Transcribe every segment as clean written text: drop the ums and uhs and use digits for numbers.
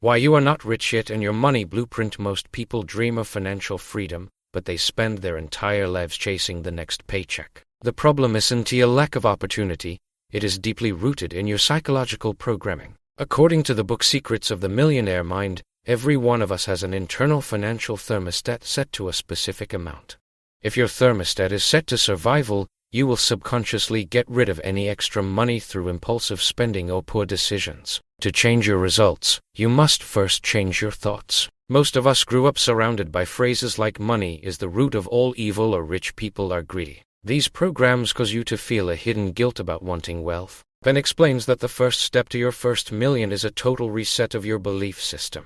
Why you are not rich yet and your money blueprint. Most people dream of financial freedom, but they spend their entire lives chasing the next paycheck. The problem isn't a lack of opportunity, it is deeply rooted in your psychological programming. According to the book Secrets of the Millionaire Mind, every one of us has an internal financial thermostat set to a specific amount. If your thermostat is set to survival, you will subconsciously get rid of any extra money through impulsive spending or poor decisions. To change your results, you must first change your thoughts. Most of us grew up surrounded by phrases like money is the root of all evil or rich people are greedy. These programs cause you to feel a hidden guilt about wanting wealth. Ben explains that the first step to your first million is a total reset of your belief system.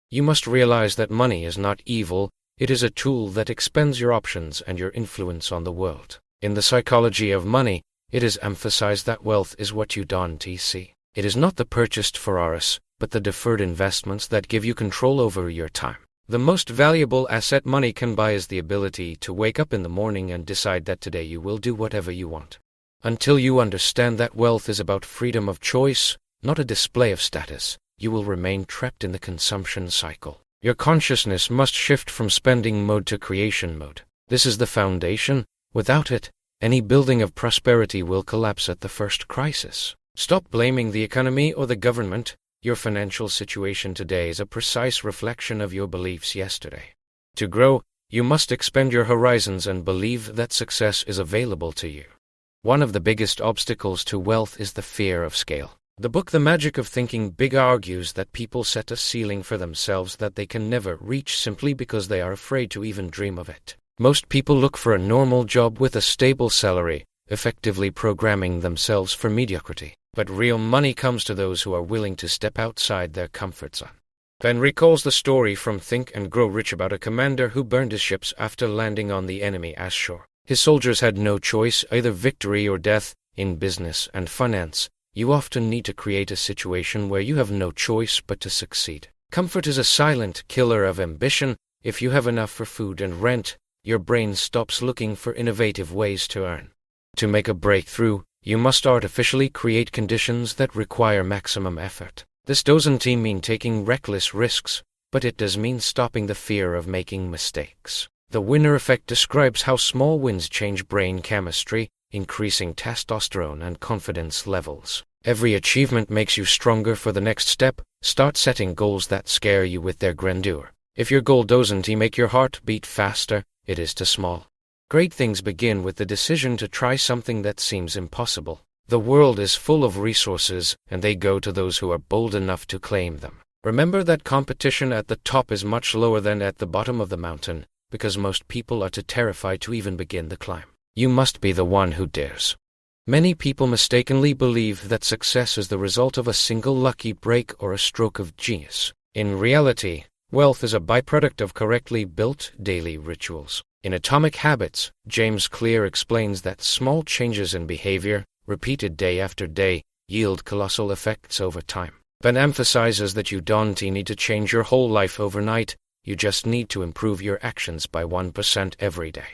You must realize that money is not evil, it is a tool that expands your options and your influence on the world. In the psychology of money, it is emphasized that wealth is what you don't see. It is not the purchased Ferraris, but the deferred investments that give you control over your time. The most valuable asset money can buy is the ability to wake up in the morning and decide that today you will do whatever you want. Until you understand that wealth is about freedom of choice, not a display of status, you will remain trapped in the consumption cycle. Your consciousness must shift from spending mode to creation mode. This is the foundation. Without it, any building of prosperity will collapse at the first crisis. Stop blaming the economy or the government. Your financial situation today is a precise reflection of your beliefs yesterday. To grow, you must expand your horizons and believe that success is available to you. One of the biggest obstacles to wealth is the fear of scale. The book The Magic of Thinking Big argues that people set a ceiling for themselves that they can never reach simply because they are afraid to even dream of it. Most people look for a normal job with a stable salary, effectively programming themselves for mediocrity. But real money comes to those who are willing to step outside their comfort zone. Ben recalls the story from Think and Grow Rich about a commander who burned his ships after landing on the enemy shore. His soldiers had no choice, either victory or death. In business and finance, you often need to create a situation where you have no choice but to succeed. Comfort is a silent killer of ambition. If you have enough for food and rent, your brain stops looking for innovative ways to earn. To make a breakthrough, you must artificially create conditions that require maximum effort. This doesn't mean taking reckless risks, but it does mean stopping the fear of making mistakes. The winner effect describes how small wins change brain chemistry, increasing testosterone and confidence levels. Every achievement makes you stronger for the next step. Start setting goals that scare you with their grandeur. If your goal doesn't make your heart beat faster, it is too small. Great things begin with the decision to try something that seems impossible. The world is full of resources, and they go to those who are bold enough to claim them. Remember that competition at the top is much lower than at the bottom of the mountain, because most people are too terrified to even begin the climb. You must be the one who dares. Many people mistakenly believe that success is the result of a single lucky break or a stroke of genius. In reality, wealth is a byproduct of correctly built daily rituals. In Atomic Habits, James Clear explains that small changes in behavior, repeated day after day, yield colossal effects over time. Ben emphasizes that you don't need to change your whole life overnight, you just need to improve your actions by 1% every day.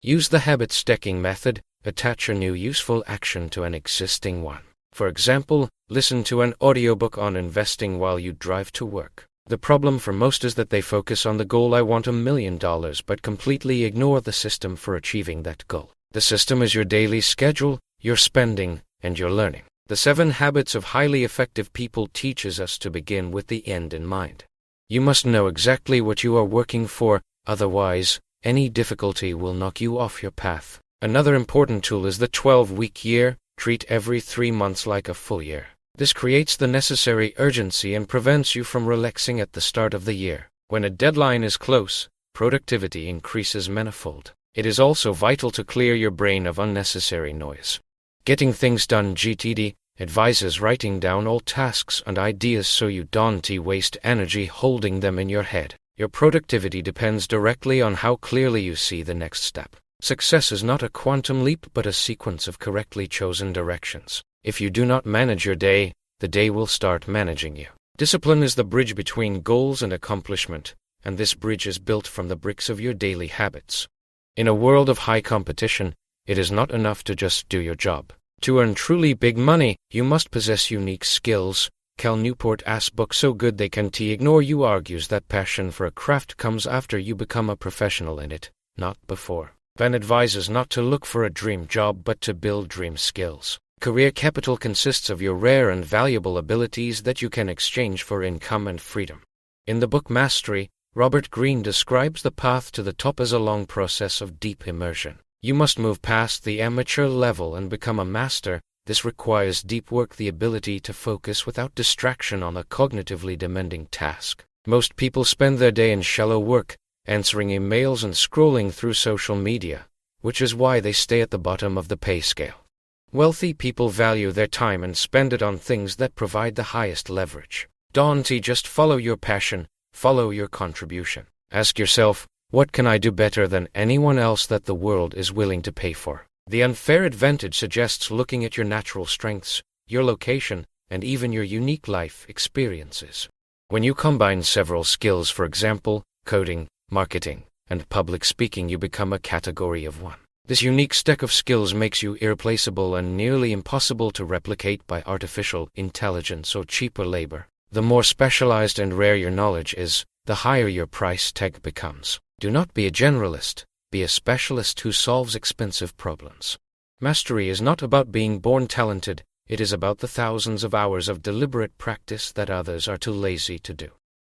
Use the habit stacking method, attach a new useful action to an existing one. For example, listen to an audiobook on investing while you drive to work. The problem for most is that they focus on the goal I want $1 million but completely ignore the system for achieving that goal. The system is your daily schedule, your spending, and your learning. The 7 Habits of Highly Effective People teaches us to begin with the end in mind. You must know exactly what you are working for, otherwise, any difficulty will knock you off your path. Another important tool is the 12-week year. Treat every 3 months like a full year. This creates the necessary urgency and prevents you from relaxing at the start of the year. When a deadline is close, productivity increases manifold. It is also vital to clear your brain of unnecessary noise. Getting things done GTD advises writing down all tasks and ideas so you don't waste energy holding them in your head. Your productivity depends directly on how clearly you see the next step. Success is not a quantum leap but a sequence of correctly chosen directions. If you do not manage your day, the day will start managing you. Discipline is the bridge between goals and accomplishment, and this bridge is built from the bricks of your daily habits. In a world of high competition, it is not enough to just do your job. To earn truly big money, you must possess unique skills, Cal Newport's book So Good They Can't Ignore You argues that passion for a craft comes after you become a professional in it, not before. Van advises not to look for a dream job but to build dream skills. Career capital consists of your rare and valuable abilities that you can exchange for income and freedom. In the book Mastery, Robert Greene describes the path to the top as a long process of deep immersion. You must move past the amateur level and become a master. This requires deep work, the ability to focus without distraction on a cognitively demanding task. Most people spend their day in shallow work, answering emails and scrolling through social media, which is why they stay at the bottom of the pay scale. Wealthy people value their time and spend it on things that provide the highest leverage. Don't just follow your passion, follow your contribution. Ask yourself, what can I do better than anyone else that the world is willing to pay for? The unfair advantage suggests looking at your natural strengths, your location, and even your unique life experiences. When you combine several skills, for example, coding, marketing, and public speaking, you become a category of one. This unique stack of skills makes you irreplaceable and nearly impossible to replicate by artificial intelligence or cheaper labor. The more specialized and rare your knowledge is, the higher your price tag becomes. Do not be a generalist, be a specialist who solves expensive problems. Mastery is not about being born talented, it is about the thousands of hours of deliberate practice that others are too lazy to do.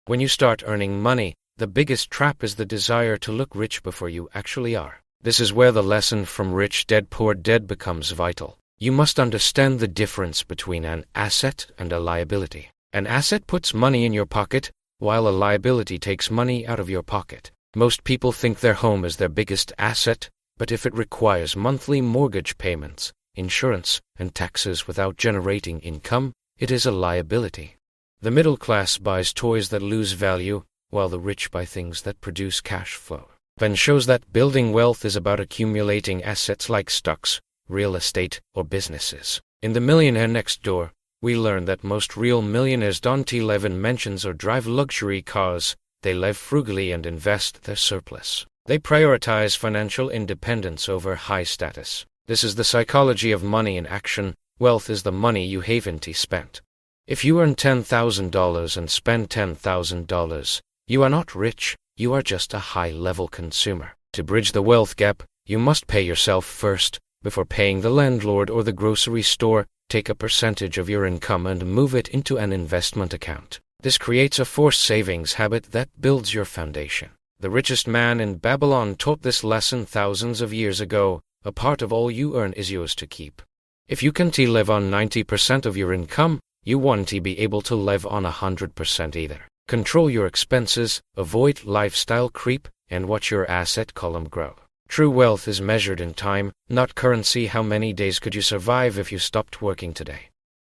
When you start earning money, the biggest trap is the desire to look rich before you actually are. This is where the lesson from Rich Dad Poor Dad becomes vital. You must understand the difference between an asset and a liability. An asset puts money in your pocket, while a liability takes money out of your pocket. Most people think their home is their biggest asset, but if it requires monthly mortgage payments, insurance, and taxes without generating income, it is a liability. The middle class buys toys that lose value, while the rich buy things that produce cash flow. Van shows that building wealth is about accumulating assets like stocks, real estate, or businesses. In The Millionaire Next Door, we learn that most real millionaires don't live in mansions or drive luxury cars. They live frugally and invest their surplus. They prioritize financial independence over high status. This is the psychology of money in action. Wealth is the money you haven't spent. If you earn $10,000 and spend $10,000, you are not rich, you are just a high-level consumer. To bridge the wealth gap, you must pay yourself first. Before paying the landlord or the grocery store, take a percentage of your income and move it into an investment account. This creates a forced savings habit that builds your foundation. The richest man in Babylon taught this lesson thousands of years ago. A part of all you earn is yours to keep. If you can't live on 90% of your income, you won't be able to live on 100% either. Control your expenses, avoid lifestyle creep, and watch your asset column grow. True wealth is measured in time, not currency. How many days could you survive if you stopped working today?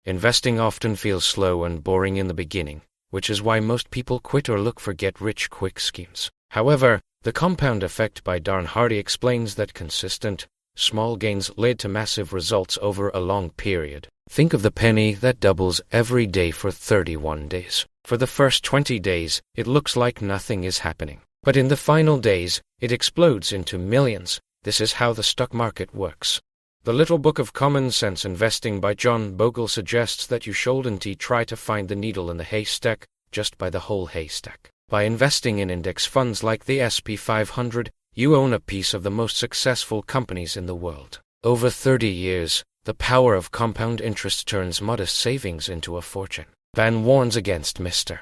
Investing often feels slow and boring in the beginning, which is why most people quit or look for get-rich-quick schemes. However, the compound effect by Darren Hardy explains that consistent, small gains lead to massive results over a long period. Think of the penny that doubles every day for 31 days. For the first 20 days, it looks like nothing is happening. But in the final days, it explodes into millions. This is how the stock market works. The Little Book of Common Sense Investing by John Bogle suggests that you shouldn't try to find the needle in the haystack, just buy the whole haystack. By investing in index funds like the SP 500, you own a piece of the most successful companies in the world. Over 30 years, the power of compound interest turns modest savings into a fortune. Van warns against Mr.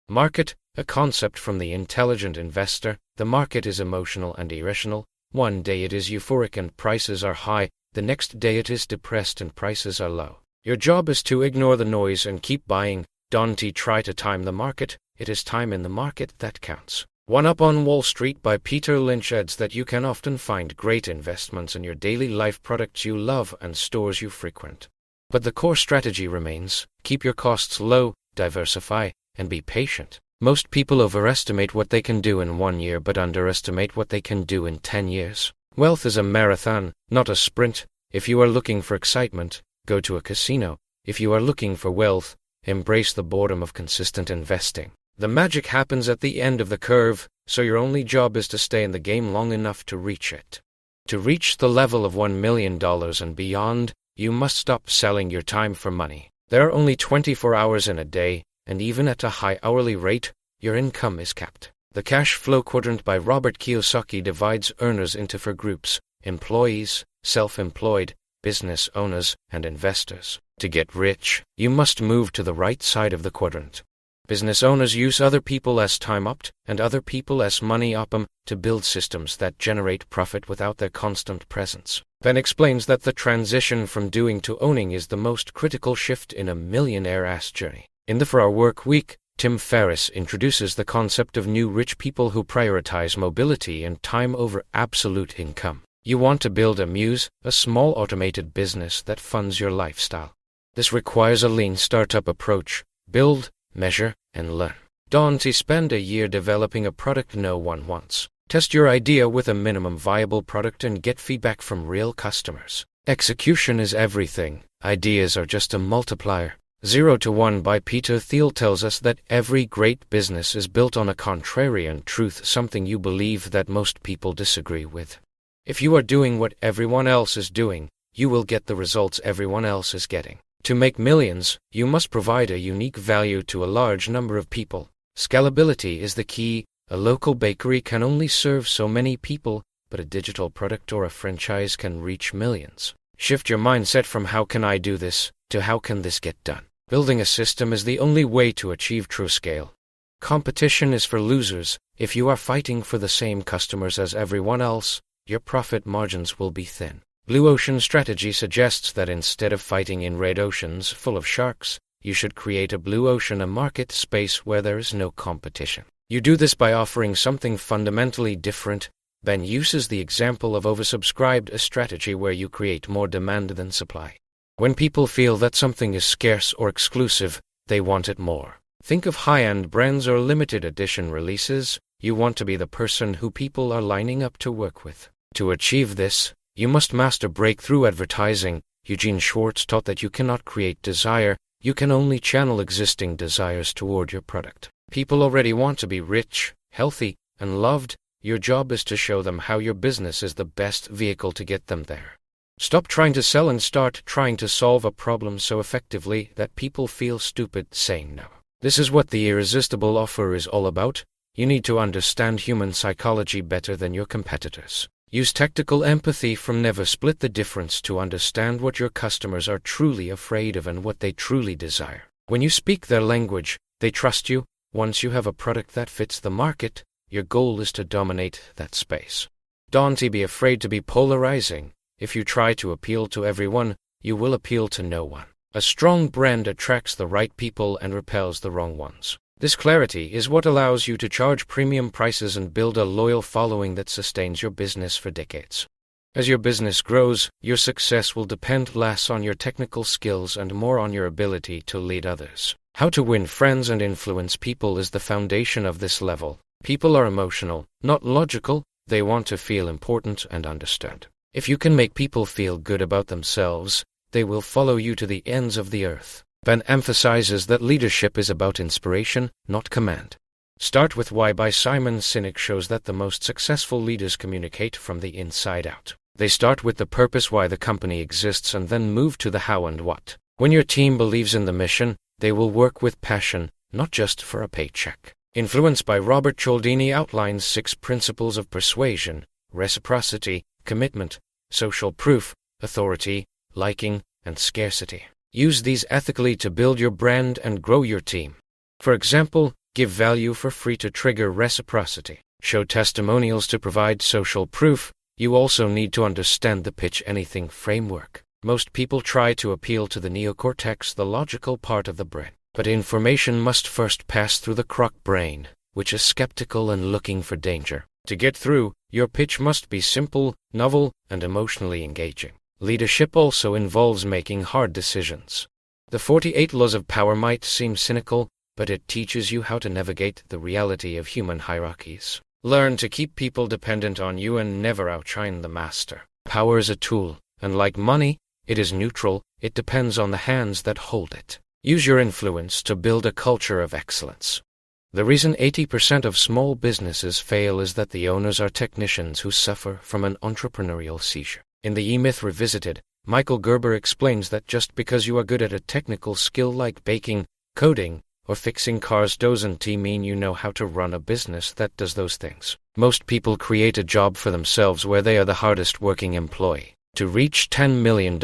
Market, a concept from The Intelligent Investor. The market is emotional and irrational. One day it is euphoric and prices are high, the next day it is depressed and prices are low. Your job is to ignore the noise and keep buying. Don't try to time the market, it is time in the market that counts. One Up on Wall Street by Peter Lynch adds that you can often find great investments in your daily life, products you love and stores you frequent. But the core strategy remains: keep your costs low, diversify, and be patient. Most people overestimate what they can do in 1 year but underestimate what they can do in 10 years. Wealth is a marathon, not a sprint. If you are looking for excitement, go to a casino. If you are looking for wealth, embrace the boredom of consistent investing. The magic happens at the end of the curve, so your only job is to stay in the game long enough to reach it. To reach the level of $1 million and beyond, you must stop selling your time for money. There are only 24 hours in a day, and even at a high hourly rate, your income is capped. The cash flow quadrant by Robert Kiyosaki divides earners into four groups: employees, self-employed, business owners, and investors. To get rich, you must move to the right side of the quadrant. Business owners use other people as time opt and other people as money op to build systems that generate profit without their constant presence. Ben explains that the transition from doing to owning is the most critical shift in a millionaire-ass journey. In the 4-Hour Work Week, Tim Ferriss introduces the concept of new rich people who prioritize mobility and time over absolute income. You want to build a muse, a small automated business that funds your lifestyle. This requires a lean startup approach: build, measure, and learn. Don't spend a year developing a product no one wants. Test your idea with a minimum viable product and get feedback from real customers. Execution is everything. Ideas are just a multiplier. 0 to 1 by Peter Thiel tells us that every great business is built on a contrarian truth, something you believe that most people disagree with. If you are doing what everyone else is doing, you will get the results everyone else is getting. To make millions, you must provide a unique value to a large number of people. Scalability is the key. A local bakery can only serve so many people, but a digital product or a franchise can reach millions. Shift your mindset from "how can I do this" to "how can this get done?" Building a system is the only way to achieve true scale. Competition is for losers. If you are fighting for the same customers as everyone else, your profit margins will be thin. Blue Ocean Strategy suggests that instead of fighting in red oceans full of sharks, you should create a blue ocean, a market space where there is no competition. You do this by offering something fundamentally different. Ben uses the example of oversubscribed, a strategy where you create more demand than supply. When people feel that something is scarce or exclusive, they want it more. Think of high-end brands or limited edition releases. You want to be the person who people are lining up to work with. To achieve this, you must master breakthrough advertising. Eugene Schwartz taught that you cannot create desire, you can only channel existing desires toward your product. People already want to be rich, healthy, and loved. Your job is to show them how your business is the best vehicle to get them there. Stop trying to sell and start trying to solve a problem so effectively that people feel stupid saying no. This is what the irresistible offer is all about. You need to understand human psychology better than your competitors. Use tactical empathy from never split the difference to understand what your customers are truly afraid of and what they truly desire. When you speak their language, they trust you. Once you have a product that fits the market, your goal is to dominate that space. Don't be afraid to be polarizing. If you try to appeal to everyone, you will appeal to no one. A strong brand attracts the right people and repels the wrong ones. This clarity is what allows you to charge premium prices and build a loyal following that sustains your business for decades. As your business grows, your success will depend less on your technical skills and more on your ability to lead others. How to win friends and influence people is the foundation of this level. People are emotional, not logical. They want to feel important and understood. If you can make people feel good about themselves, they will follow you to the ends of the earth. Ben emphasizes that leadership is about inspiration, not command. Start with Why by Simon Sinek shows that the most successful leaders communicate from the inside out. They start with the purpose, why the company exists, and then move to the how and what. When your team believes in the mission, they will work with passion, not just for a paycheck. Influence by Robert Cialdini outlines 6 principles of persuasion: reciprocity, commitment, social proof, authority, liking, and scarcity. Use these ethically to build your brand and grow your team. For example, give value for free to trigger reciprocity. Show testimonials to provide social proof. You also need to understand the pitch anything framework. Most people try to appeal to the neocortex, the logical part of the brain. But information must first pass through the croc brain, which is skeptical and looking for danger. To get through, your pitch must be simple, novel, and emotionally engaging. Leadership also involves making hard decisions. The 48 Laws of Power might seem cynical, but it teaches you how to navigate the reality of human hierarchies. Learn to keep people dependent on you and never outshine the master. Power is a tool, and like money, it is neutral. It depends on the hands that hold it. Use your influence to build a culture of excellence. The reason 80% of small businesses fail is that the owners are technicians who suffer from an entrepreneurial seizure. In the E-Myth Revisited, Michael Gerber explains that just because you are good at a technical skill like baking, coding, or fixing cars doesn't mean you know how to run a business that does those things. Most people create a job for themselves where they are the hardest working employee. To reach $10 million,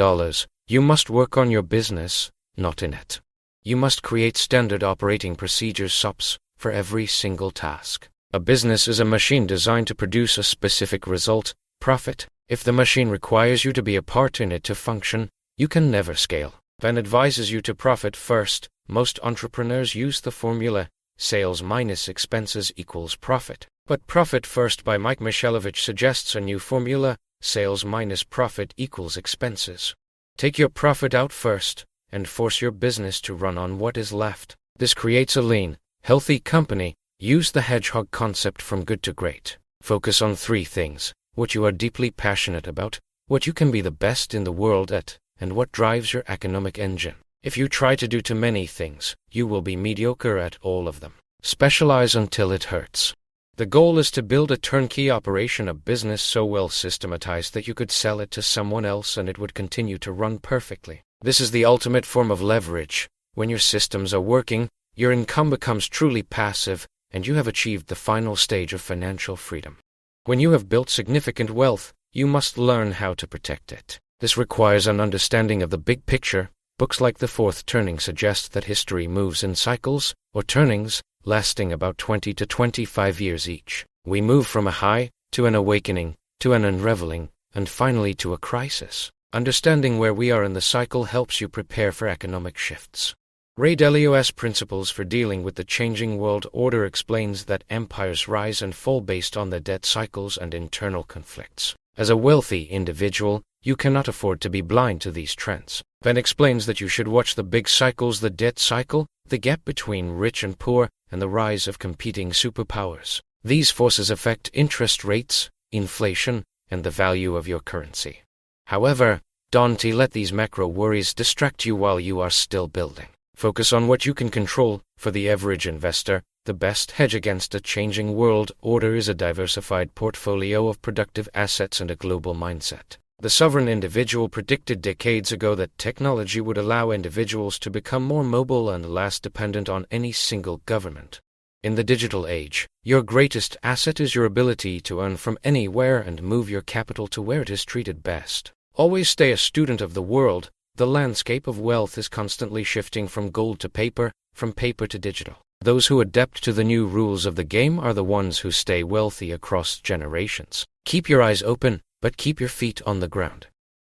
you must work on your business, not in it. You must create standard operating procedures (SOPs) for every single task. A business is a machine designed to produce a specific result, profit. If the machine requires you to be a part in it to function, you can never scale. Van advises you to profit first. Most entrepreneurs use the formula, sales minus expenses equals profit. But Profit First by Mike Michalowicz suggests a new formula, sales minus profit equals expenses. Take your profit out first, and force your business to run on what is left. This creates a lean, healthy company. Use the hedgehog concept from good to great. Focus on 3 things: what you are deeply passionate about, what you can be the best in the world at, and what drives your economic engine. If you try to do too many things, you will be mediocre at all of them. Specialize until it hurts. The goal is to build a turnkey operation, a business so well systematized that you could sell it to someone else and it would continue to run perfectly. This is the ultimate form of leverage. When your systems are working, your income becomes truly passive, and you have achieved the final stage of financial freedom. When you have built significant wealth, you must learn how to protect it. This requires an understanding of the big picture. Books like The Fourth Turning suggest that history moves in cycles, or turnings, lasting about 20 to 25 years each. We move from a high, to an awakening, to an unraveling, and finally to a crisis. Understanding where we are in the cycle helps you prepare for economic shifts. Ray Dalio's Principles for Dealing with the Changing World Order explains that empires rise and fall based on their debt cycles and internal conflicts. As a wealthy individual, you cannot afford to be blind to these trends. Van explains that you should watch the big cycles: the debt cycle, the gap between rich and poor, and the rise of competing superpowers. These forces affect interest rates, inflation, and the value of your currency. However, don't let these macro worries distract you while you are still building. Focus on what you can control. For the average investor, the best hedge against a changing world order is a diversified portfolio of productive assets and a global mindset. The sovereign individual predicted decades ago that technology would allow individuals to become more mobile and less dependent on any single government. In the digital age, your greatest asset is your ability to earn from anywhere and move your capital to where it is treated best. Always stay a student of the world. The landscape of wealth is constantly shifting from gold to paper, from paper to digital. Those who adapt to the new rules of the game are the ones who stay wealthy across generations. Keep your eyes open, but keep your feet on the ground.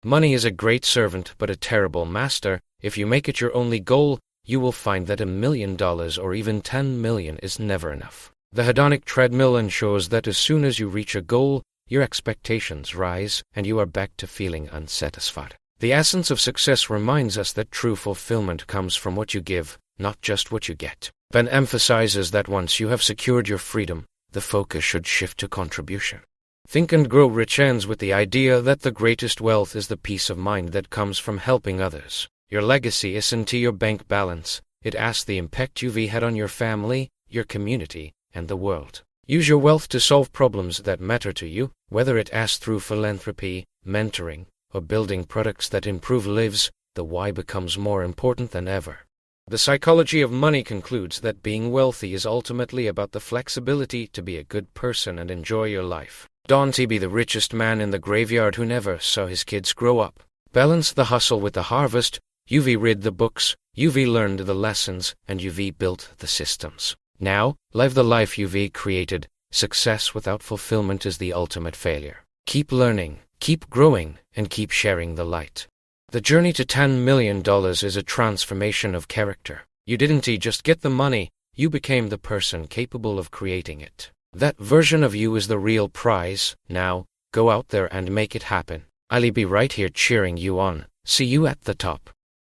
Money is a great servant but a terrible master. If you make it your only goal, you will find that $1 million or even 10 million is never enough. The hedonic treadmill ensures that as soon as you reach a goal, your expectations rise and you are back to feeling unsatisfied. The essence of success reminds us that true fulfillment comes from what you give, not just what you get. Van emphasizes that once you have secured your freedom, the focus should shift to contribution. Think and Grow Rich ends with the idea that the greatest wealth is the peace of mind that comes from helping others. Your legacy isn't your bank balance, it asks the impact you've had on your family, your community, and the world. Use your wealth to solve problems that matter to you, whether it asks through philanthropy, mentoring, or building products that improve lives. The why becomes more important than ever. The Psychology of Money concludes that being wealthy is ultimately about the flexibility to be a good person and enjoy your life. Don't be the richest man in the graveyard who never saw his kids grow up. Balance the hustle with the harvest. You've read the books, you've learned the lessons, and you've built the systems. Now, live the life you've created. Success without fulfillment is the ultimate failure. Keep learning, keep growing, and keep sharing the light. The journey to $10 million is a transformation of character. You didn't just get the money, you became the person capable of creating it. That version of you is the real prize. Now, go out there and make it happen. I'll be right here cheering you on. See you at the top.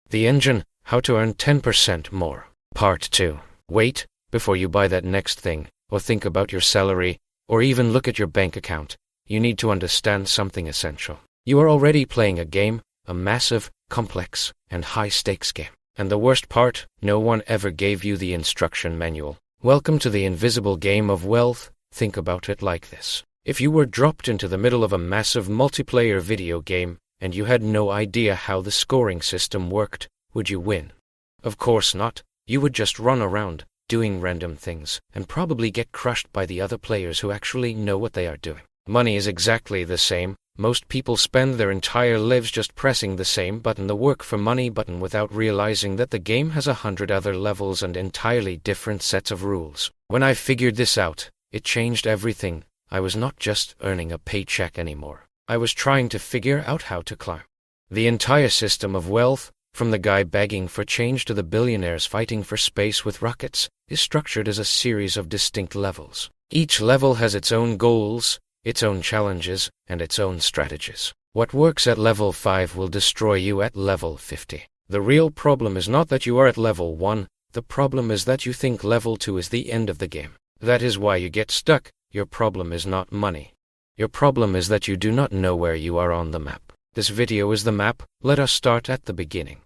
The Engine, How to Earn 10% More. Part 2. Wait, before you buy that next thing, or think about your salary, or even look at your bank account, you need to understand something essential. You are already playing a game, a massive, complex, and high-stakes game. And the worst part, no one ever gave you the instruction manual. Welcome to the invisible game of wealth. Think about it like this. If you were dropped into the middle of a massive multiplayer video game, and you had no idea how the scoring system worked, would you win? Of course not. You would just run around, doing random things, and probably get crushed by the other players who actually know what they are doing. Money is exactly the same. Most people spend their entire lives just pressing the same button, the work for money button, without realizing that the game has 100 other levels and entirely different sets of rules. When I figured this out, it changed everything. I was not just earning a paycheck anymore. I was trying to figure out how to climb. The entire system of wealth, from the guy begging for change to the billionaires fighting for space with rockets, is structured as a series of distinct levels. Each level has its own goals, its own challenges, and its own strategies. What works at level 5 will destroy you at level 50. The real problem is not that you are at level 1, the problem is that you think level 2 is the end of the game. That is why you get stuck. Your problem is not money. Your problem is that you do not know where you are on the map. This video is the map. Let us start at the beginning.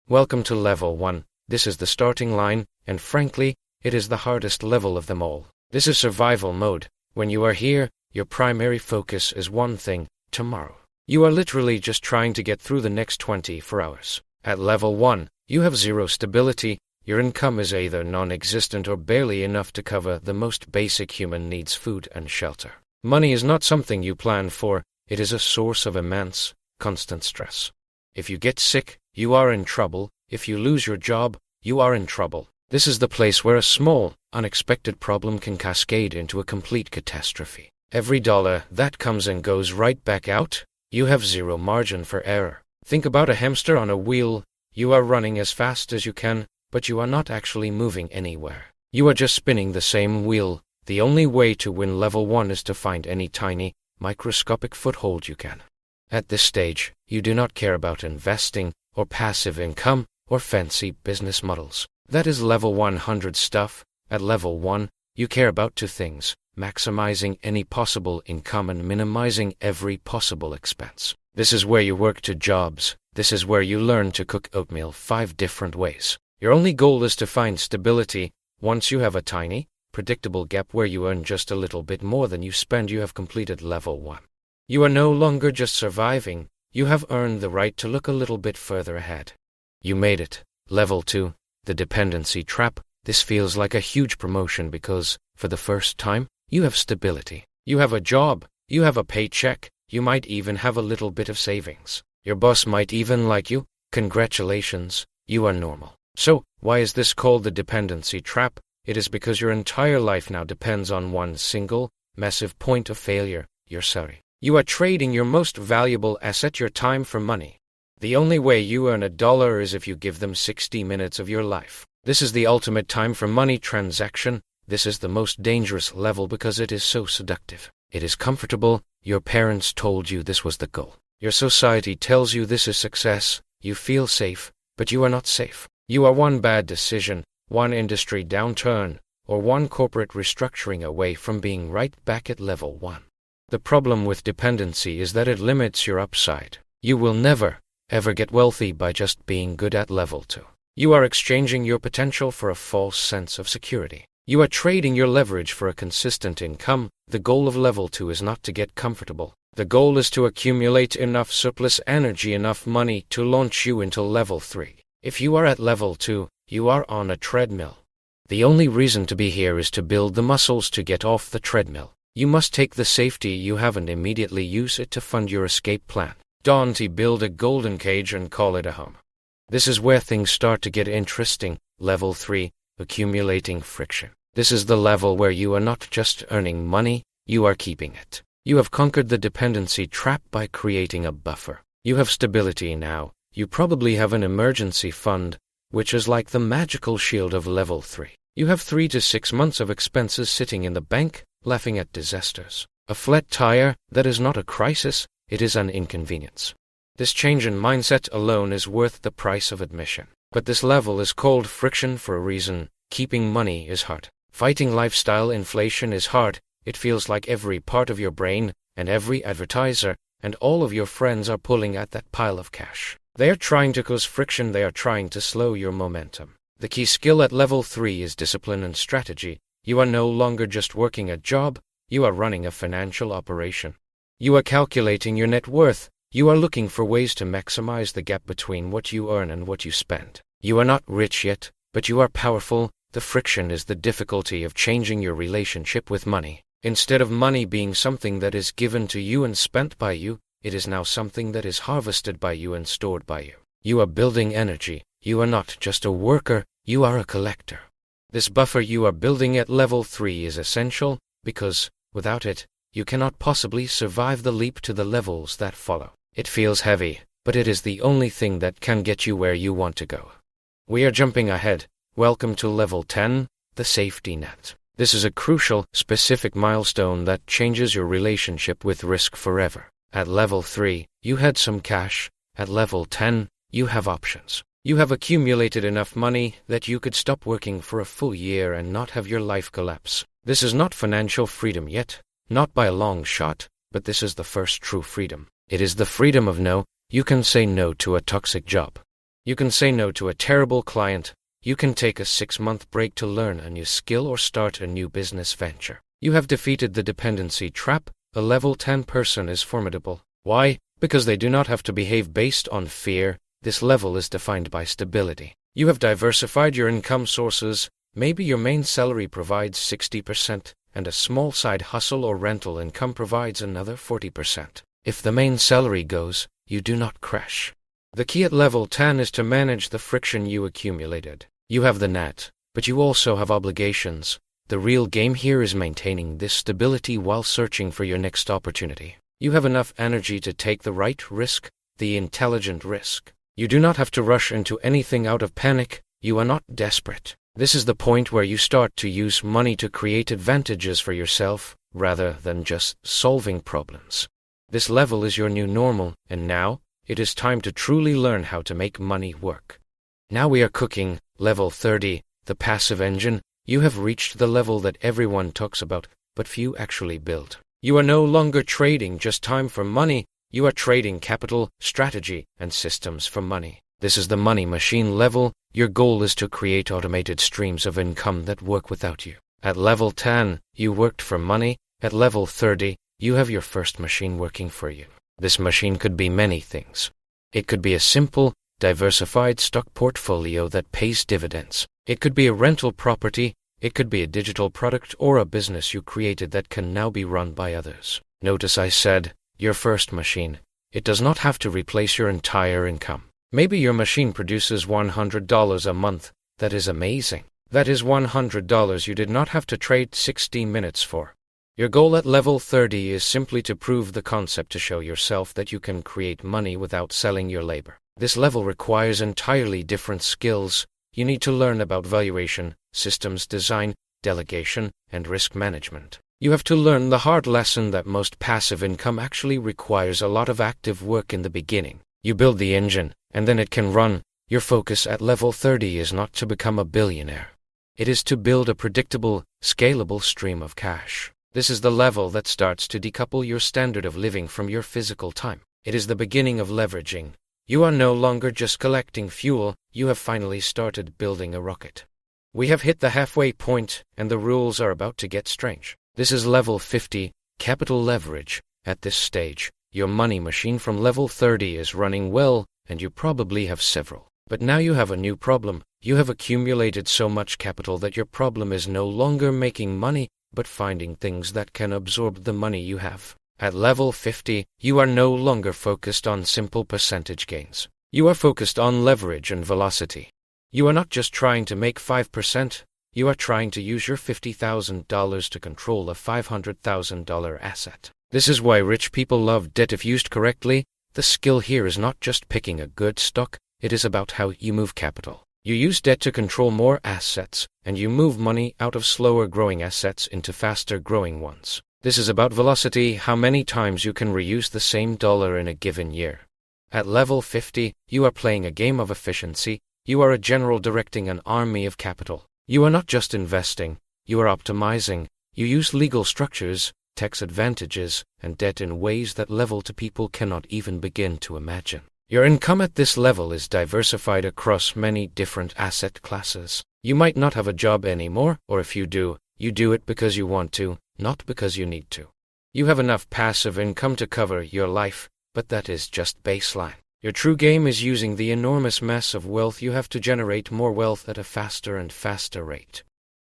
Welcome to level 1. This is the starting line, and frankly, it is the hardest level of them all. This is survival mode. When you are here, your primary focus is one thing: tomorrow. You are literally just trying to get through the next 24 hours. At level 1, you have zero stability. Your income is either non-existent or barely enough to cover the most basic human needs: food and shelter. Money is not something you plan for. It is a source of immense, constant stress. If you get sick, you are in trouble. If you lose your job, you are in trouble. This is the place where a small, unexpected problem can cascade into a complete catastrophe. Every dollar that comes and goes right back out, you have zero margin for error. Think about a hamster on a wheel. You are running as fast as you can, but you are not actually moving anywhere. You are just spinning the same wheel. The only way to win level 1 is to find any tiny, microscopic foothold you can. At this stage, you do not care about investing, or passive income, or fancy business models. That is level 100 stuff. At level 1, you care about two things: maximizing any possible income and minimizing every possible expense. This is where you work 2 jobs. This is where you learn to cook oatmeal 5 different ways. Your only goal is to find stability. Once you have a tiny, predictable gap where you earn just a little bit more than you spend, you have completed level 1. You are no longer just surviving. You have earned the right to look a little bit further ahead. You made it. Level 2, the dependency trap. This feels like a huge promotion because, for the first time, you have stability. You have a job. You have a paycheck. You might even have a little bit of savings. Your boss might even like you. Congratulations, you are normal. So, why is this called the dependency trap? It is because your entire life now depends on one single, massive point of failure: your salary. You are trading your most valuable asset, your time, for money. The only way you earn $1 is if you give them 60 minutes of your life. This is the ultimate time for money transaction. This is the most dangerous level because it is so seductive. It is comfortable. Your parents told you this was the goal. Your society tells you this is success. You feel safe, but you are not safe. You are one bad decision, one industry downturn, or one corporate restructuring away from being right back at level 1. The problem with dependency is that it limits your upside. You will never, ever get wealthy by just being good at level 2. You are exchanging your potential for a false sense of security. You are trading your leverage for a consistent income. The goal of level 2 is not to get comfortable. The goal is to accumulate enough surplus energy, enough money to launch you into level 3. If you are at level 2, you are on a treadmill. The only reason to be here is to build the muscles to get off the treadmill. You must take the safety you have and immediately use it to fund your escape plan. Don't build a golden cage and call it a home. This is where things start to get interesting. Level 3, accumulating friction. This is the level where you are not just earning money, you are keeping it. You have conquered the dependency trap by creating a buffer. You have stability now. You probably have an emergency fund, which is like the magical shield of level 3. You have 3 to 6 months of expenses sitting in the bank, laughing at disasters. A flat tire, that is not a crisis, it is an inconvenience. This change in mindset alone is worth the price of admission. But this level is called friction for a reason. Keeping money is hard. Fighting lifestyle inflation is hard. It feels like every part of your brain, and every advertiser, and all of your friends are pulling at that pile of cash. They are trying to cause friction. They are trying to slow your momentum. The key skill at level 3 is discipline and strategy. You are no longer just working a job. You are running a financial operation. You are calculating your net worth. You are looking for ways to maximize the gap between what you earn and what you spend. You are not rich yet, but you are powerful. The friction is the difficulty of changing your relationship with money. Instead of money being something that is given to you and spent by you, it is now something that is harvested by you and stored by you. You are building energy. You are not just a worker, you are a collector. This buffer you are building at level 3 is essential, because, without it, you cannot possibly survive the leap to the levels that follow. It feels heavy, but it is the only thing that can get you where you want to go. We are jumping ahead. Welcome to level 10, the safety net. This is a crucial, specific milestone that changes your relationship with risk forever. At level 3, you had some cash. At level 10, you have options. You have accumulated enough money that you could stop working for a full year and not have your life collapse. This is not financial freedom yet, not by a long shot, but this is the first true freedom. It is the freedom of no. You can say no to a toxic job. You can say no to a terrible client. You can take a 6-month break to learn a new skill or start a new business venture. You have defeated the dependency trap. A level 10 person is formidable. Why? Because they do not have to behave based on fear. This level is defined by stability. You have diversified your income sources. Maybe your main salary provides 60%, and a small side hustle or rental income provides another 40%. If the main salary goes, you do not crash. The key at level 10 is to manage the friction you accumulated. You have the net, but you also have obligations. The real game here is maintaining this stability while searching for your next opportunity. You have enough energy to take the right risk, the intelligent risk. You do not have to rush into anything out of panic. You are not desperate. This is the point where you start to use money to create advantages for yourself, rather than just solving problems. This level is your new normal, and now, it is time to truly learn how to make money work. Now we are cooking. Level 30, the passive engine. You have reached the level that everyone talks about, but few actually build. You are no longer trading just time for money. You are trading capital, strategy, and systems for money. This is the money machine level. Your goal is to create automated streams of income that work without you. At level 10, you worked for money. At level 30, you have your first machine working for you. This machine could be many things. It could be a simple, diversified stock portfolio that pays dividends. It could be a rental property. It could be a digital product or a business you created that can now be run by others. Notice I said, your first machine. It does not have to replace your entire income. Maybe your machine produces $100 a month. That is amazing. That is $100 you did not have to trade 60 minutes for. Your goal at level 30 is simply to prove the concept, to show yourself that you can create money without selling your labor. This level requires entirely different skills. You need to learn about valuation, systems design, delegation, and risk management. You have to learn the hard lesson that most passive income actually requires a lot of active work in the beginning. You build the engine, and then it can run. Your focus at level 30 is not to become a billionaire. It is to build a predictable, scalable stream of cash. This is the level that starts to decouple your standard of living from your physical time. It is the beginning of leveraging. You are no longer just collecting fuel. You have finally started building a rocket. We have hit the halfway point, and the rules are about to get strange. This is level 50, capital leverage. At this stage, your money machine from level 30 is running well, and you probably have several. But now you have a new problem. You have accumulated so much capital that your problem is no longer making money, but finding things that can absorb the money you have. At level 50, you are no longer focused on simple percentage gains. You are focused on leverage and velocity. You are not just trying to make 5%, you are trying to use your $50,000 to control a $500,000 asset. This is why rich people love debt if used correctly. The skill here is not just picking a good stock, it is about how you move capital. You use debt to control more assets, and you move money out of slower growing assets into faster growing ones. This is about velocity, how many times you can reuse the same dollar in a given year. At level 50, you are playing a game of efficiency. You are a general directing an army of capital. You are not just investing, you are optimizing. You use legal structures, tax advantages, and debt in ways that level to people cannot even begin to imagine. Your income at this level is diversified across many different asset classes. You might not have a job anymore, or if you do it because you want to, not because you need to. You have enough passive income to cover your life, but that is just baseline. Your true game is using the enormous mass of wealth you have to generate more wealth at a faster and faster rate.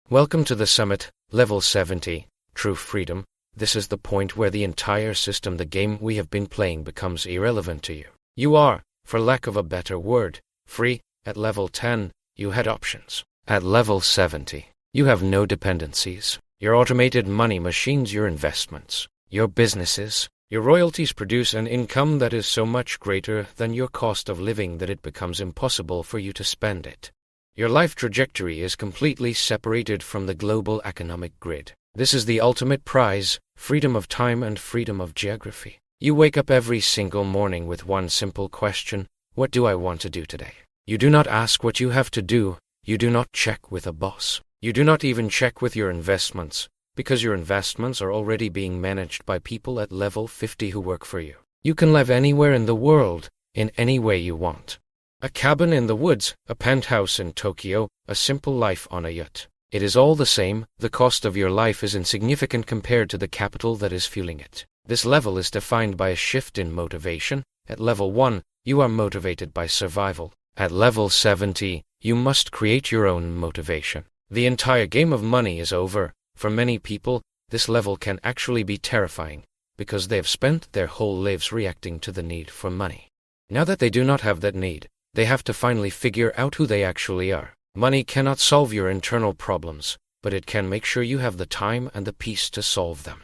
Welcome to the summit, level 70, true freedom. This is the point where the entire system, the game we have been playing, becomes irrelevant to you. You are, for lack of a better word, free. At level 10, you had options. At level 70, you have no dependencies. Your automated money machines, your investments, your businesses, your royalties produce an income that is so much greater than your cost of living that it becomes impossible for you to spend it. Your life trajectory is completely separated from the global economic grid. This is the ultimate prize, freedom of time and freedom of geography. You wake up every single morning with one simple question: what do I want to do today? You do not ask what you have to do. You do not check with a boss. You do not even check with your investments, because your investments are already being managed by people at level 50 who work for you. You can live anywhere in the world, in any way you want. A cabin in the woods, a penthouse in Tokyo, a simple life on a yacht. It is all the same. The cost of your life is insignificant compared to the capital that is fueling it. This level is defined by a shift in motivation. At level 1, you are motivated by survival. At level 70, you must create your own motivation. The entire game of money is over. For many people, this level can actually be terrifying, because they have spent their whole lives reacting to the need for money. Now that they do not have that need, they have to finally figure out who they actually are. Money cannot solve your internal problems, but it can make sure you have the time and the peace to solve them.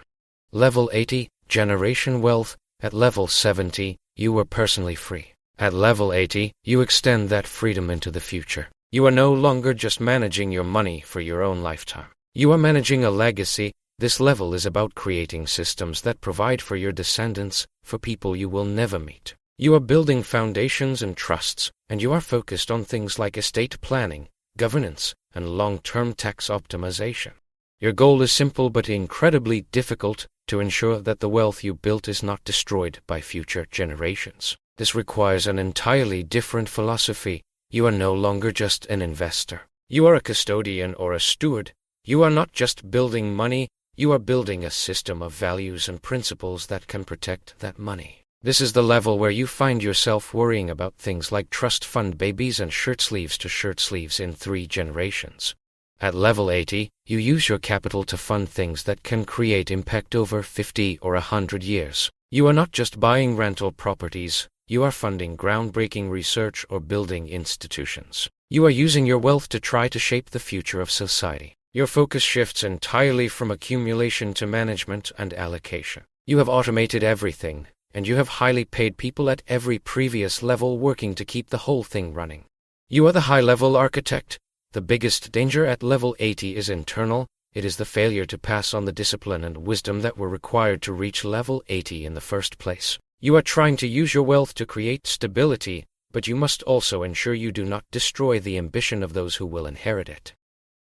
Level 80, Generation Wealth. At level 70, you were personally free. At level 80, you extend that freedom into the future. You are no longer just managing your money for your own lifetime. You are managing a legacy. This level is about creating systems that provide for your descendants, for people you will never meet. You are building foundations and trusts, and you are focused on things like estate planning, governance, and long-term tax optimization. Your goal is simple but incredibly difficult: to ensure that the wealth you built is not destroyed by future generations. This requires an entirely different philosophy. You are no longer just an investor. You are a custodian or a steward. You are not just building money, you are building a system of values and principles that can protect that money. This is the level where you find yourself worrying about things like trust fund babies and shirt sleeves to shirt sleeves in 3 generations. At level 80, you use your capital to fund things that can create impact over 50 or 100 years. You are not just buying rental properties, you are funding groundbreaking research or building institutions. You are using your wealth to try to shape the future of society. Your focus shifts entirely from accumulation to management and allocation. You have automated everything, and you have highly paid people at every previous level working to keep the whole thing running. You are the high-level architect. The biggest danger at level 80 is internal. It is the failure to pass on the discipline and wisdom that were required to reach level 80 in the first place. You are trying to use your wealth to create stability, but you must also ensure you do not destroy the ambition of those who will inherit it.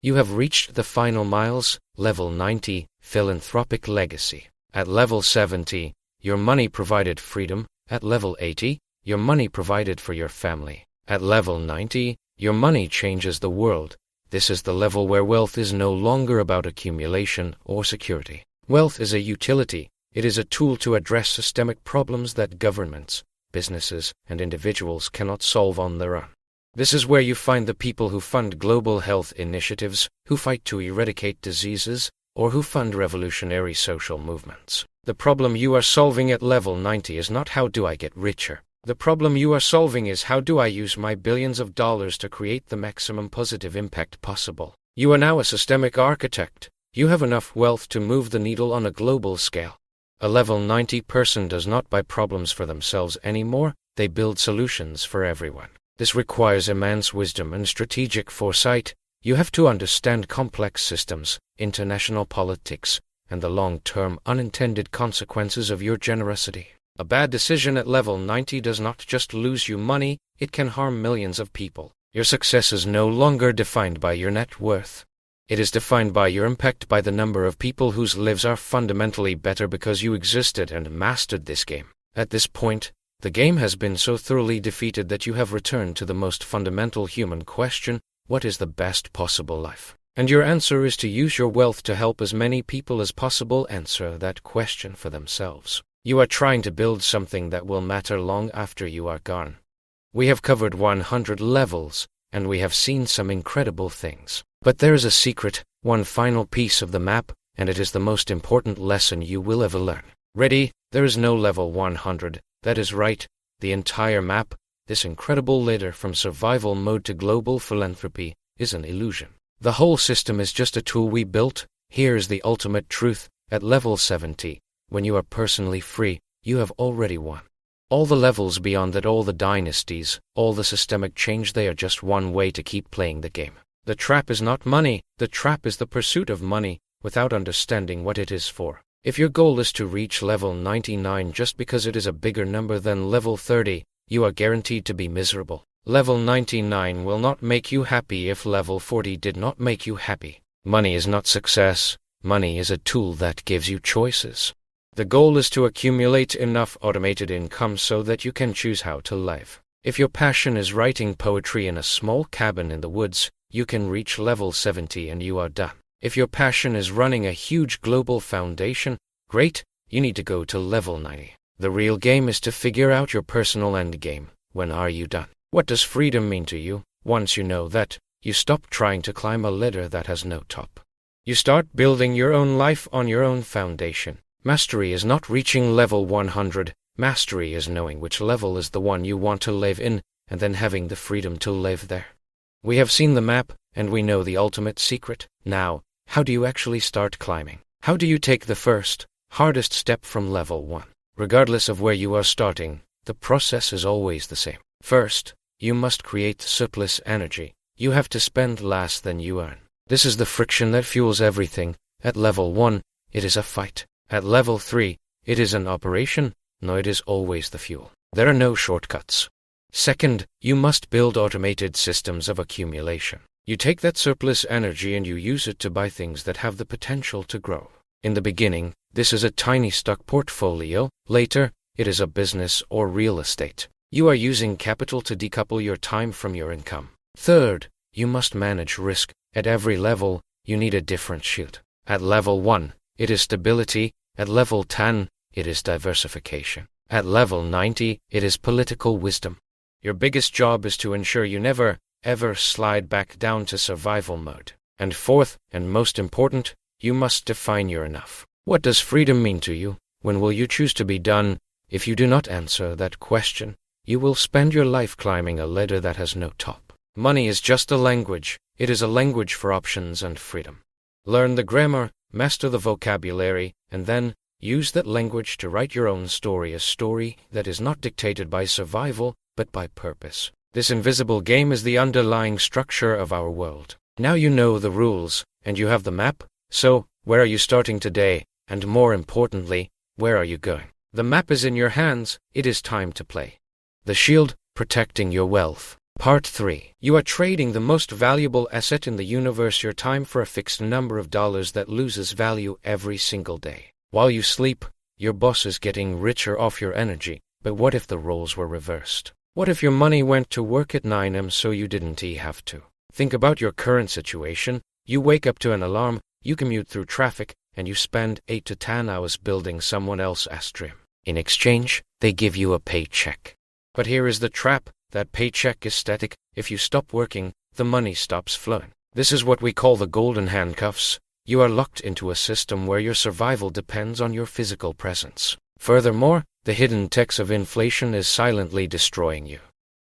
You have reached the final miles. Level 90, Philanthropic Legacy. At level 70, your money provided freedom. At level 80, your money provided for your family. At level 90, your money changes the world. This is the level where wealth is no longer about accumulation or security. Wealth is a utility. It is a tool to address systemic problems that governments, businesses, and individuals cannot solve on their own. This is where you find the people who fund global health initiatives, who fight to eradicate diseases, or who fund revolutionary social movements. The problem you are solving at level 90 is not how do I get richer. The problem you are solving is how do I use my billions of dollars to create the maximum positive impact possible. You are now a systemic architect. You have enough wealth to move the needle on a global scale. A level 90 person does not buy problems for themselves anymore, they build solutions for everyone. This requires immense wisdom and strategic foresight. You have to understand complex systems, international politics, and the long-term unintended consequences of your generosity. A bad decision at level 90 does not just lose you money, it can harm millions of people. Your success is no longer defined by your net worth. It is defined by your impact, by the number of people whose lives are fundamentally better because you existed and mastered this game. At this point, the game has been so thoroughly defeated that you have returned to the most fundamental human question: what is the best possible life? And your answer is to use your wealth to help as many people as possible answer that question for themselves. You are trying to build something that will matter long after you are gone. We have covered 100 levels, and we have seen some incredible things. But there is a secret, one final piece of the map, and it is the most important lesson you will ever learn. Ready? There is no level 100. That is right. The entire map, this incredible ladder from survival mode to global philanthropy, is an illusion. The whole system is just a tool we built. Here is the ultimate truth. At level 70, when you are personally free, you have already won. All the levels beyond that, all the dynasties, all the systemic change, they are just one way to keep playing the game. The trap is not money. The trap is the pursuit of money without understanding what it is for. If your goal is to reach level 99 just because it is a bigger number than level 30, you are guaranteed to be miserable. Level 99 will not make you happy if level 40 did not make you happy. Money is not success. Money is a tool that gives you choices. The goal is to accumulate enough automated income so that you can choose how to live. If your passion is writing poetry in a small cabin in the woods, you can reach level 70 and you are done. If your passion is running a huge global foundation, great, you need to go to level 90. The real game is to figure out your personal end game. When are you done? What does freedom mean to you? Once you know that, you stop trying to climb a ladder that has no top. You start building your own life on your own foundation. Mastery is not reaching level 100. Mastery is knowing which level is the one you want to live in, and then having the freedom to live there. We have seen the map, and we know the ultimate secret. Now, how do you actually start climbing? How do you take the first, hardest step from level 1? Regardless of where you are starting, the process is always the same. First, you must create surplus energy. You have to spend less than you earn. This is the friction that fuels everything. At level 1, it is a fight. At level 3, it is an operation. No, it is always the fuel. There are no shortcuts. Second, you must build automated systems of accumulation. You take that surplus energy and you use it to buy things that have the potential to grow. In the beginning, this is a tiny stock portfolio. Later, it is a business or real estate. You are using capital to decouple your time from your income. Third, you must manage risk. At every level, you need a different shield. At level 1, it is stability. At level 10, it is diversification. At level 90, it is political wisdom. Your biggest job is to ensure you never, ever slide back down to survival mode. And fourth, and most important, you must define your enough. What does freedom mean to you? When will you choose to be done? If you do not answer that question, you will spend your life climbing a ladder that has no top. Money is just a language. It is a language for options and freedom. Learn the grammar, master the vocabulary, and then use that language to write your own story, a story that is not dictated by survival, but by purpose. This invisible game is the underlying structure of our world. Now you know the rules, and you have the map, so where are you starting today? And more importantly, where are you going? The map is in your hands. It is time to play. The shield, protecting your wealth. Part 3. You are trading the most valuable asset in the universe, your time, for a fixed number of dollars that loses value every single day. While you sleep, your boss is getting richer off your energy. But what if the roles were reversed? What if your money went to work at 9 a.m. so you didn't have to? Think about your current situation. You wake up to an alarm, you commute through traffic, and you spend 8 to 10 hours building someone else's dream. In exchange, they give you a paycheck. But here is the trap. That paycheck is static. If you stop working, the money stops flowing. This is what we call the golden handcuffs. You are locked into a system where your survival depends on your physical presence. Furthermore, the hidden tax of inflation is silently destroying you.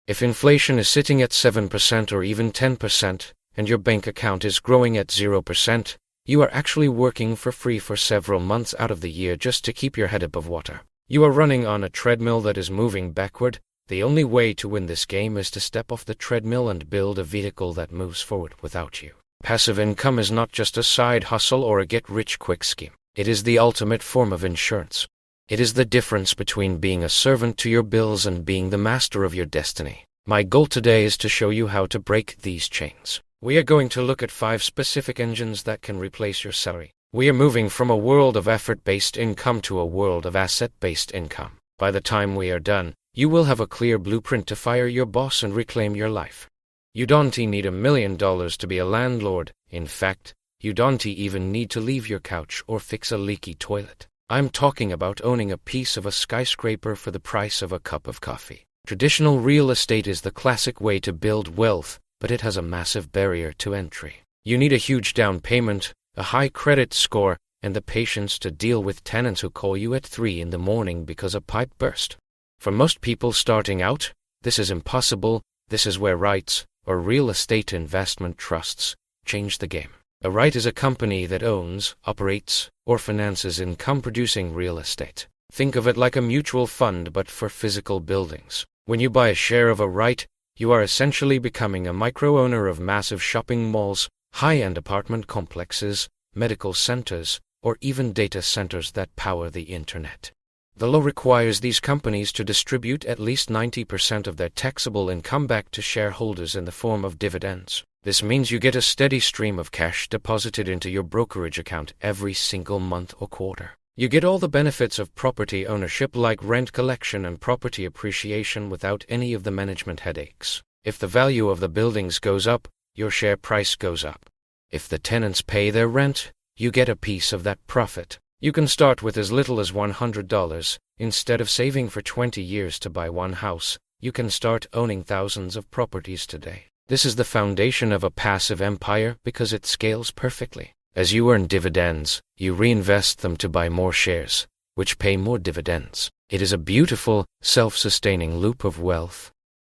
If inflation is sitting at 7% or even 10%, and your bank account is growing at 0%, you are actually working for free for several months out of the year just to keep your head above water. You are running on a treadmill that is moving backward. The only way to win this game is to step off the treadmill and build a vehicle that moves forward without you. Passive income is not just a side hustle or a get-rich-quick scheme. It is the ultimate form of insurance. It is the difference between being a servant to your bills and being the master of your destiny. My goal today is to show you how to break these chains. We are going to look at 5 specific engines that can replace your salary. We are moving from a world of effort-based income to a world of asset-based income. By the time we are done, you will have a clear blueprint to fire your boss and reclaim your life. You don't need $1 million to be a landlord. In fact, you don't even need to leave your couch or fix a leaky toilet. I'm talking about owning a piece of a skyscraper for the price of a cup of coffee. Traditional real estate is the classic way to build wealth, but it has a massive barrier to entry. You need a huge down payment, a high credit score, and the patience to deal with tenants who call you at 3 in the morning because a pipe burst. For most people starting out, this is impossible. This is where REITs, or real estate investment trusts, change the game. A REIT is a company that owns, operates, or finances income-producing real estate. Think of it like a mutual fund but for physical buildings. When you buy a share of a REIT, you are essentially becoming a micro-owner of massive shopping malls, high-end apartment complexes, medical centers, or even data centers that power the internet. The law requires these companies to distribute at least 90% of their taxable income back to shareholders in the form of dividends. This means you get a steady stream of cash deposited into your brokerage account every single month or quarter. You get all the benefits of property ownership like rent collection and property appreciation without any of the management headaches. If the value of the buildings goes up, your share price goes up. If the tenants pay their rent, you get a piece of that profit. You can start with as little as $100. Instead of saving for 20 years to buy one house, you can start owning thousands of properties today. This is the foundation of a passive empire because it scales perfectly. As you earn dividends, you reinvest them to buy more shares, which pay more dividends. It is a beautiful, self-sustaining loop of wealth.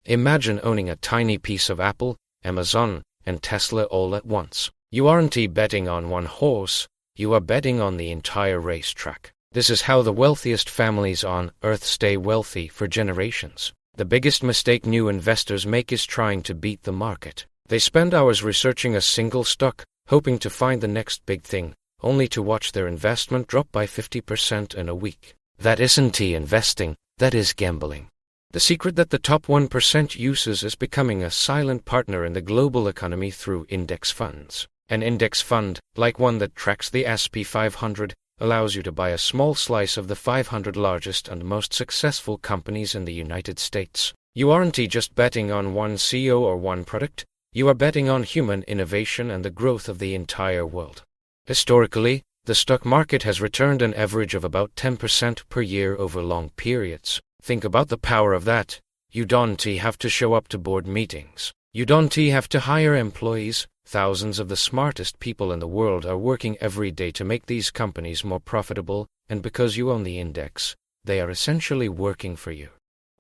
Imagine owning a tiny piece of Apple, Amazon, and Tesla all at once. You aren't betting on one horse, you are betting on the entire racetrack. This is how the wealthiest families on Earth stay wealthy for generations. The biggest mistake new investors make is trying to beat the market. They spend hours researching a single stock, hoping to find the next big thing, only to watch their investment drop by 50% in a week. That isn't investing, that is gambling. The secret that the top 1% uses is becoming a silent partner in the global economy through index funds. An index fund, like one that tracks the S&P 500, allows you to buy a small slice of the 500 largest and most successful companies in the United States. You aren't just betting on one CEO or one product, you are betting on human innovation and the growth of the entire world. Historically, the stock market has returned an average of about 10% per year over long periods. Think about the power of that. You don't have to show up to board meetings. You don't have to hire employees. Thousands of the smartest people in the world are working every day to make these companies more profitable, and because you own the index, they are essentially working for you.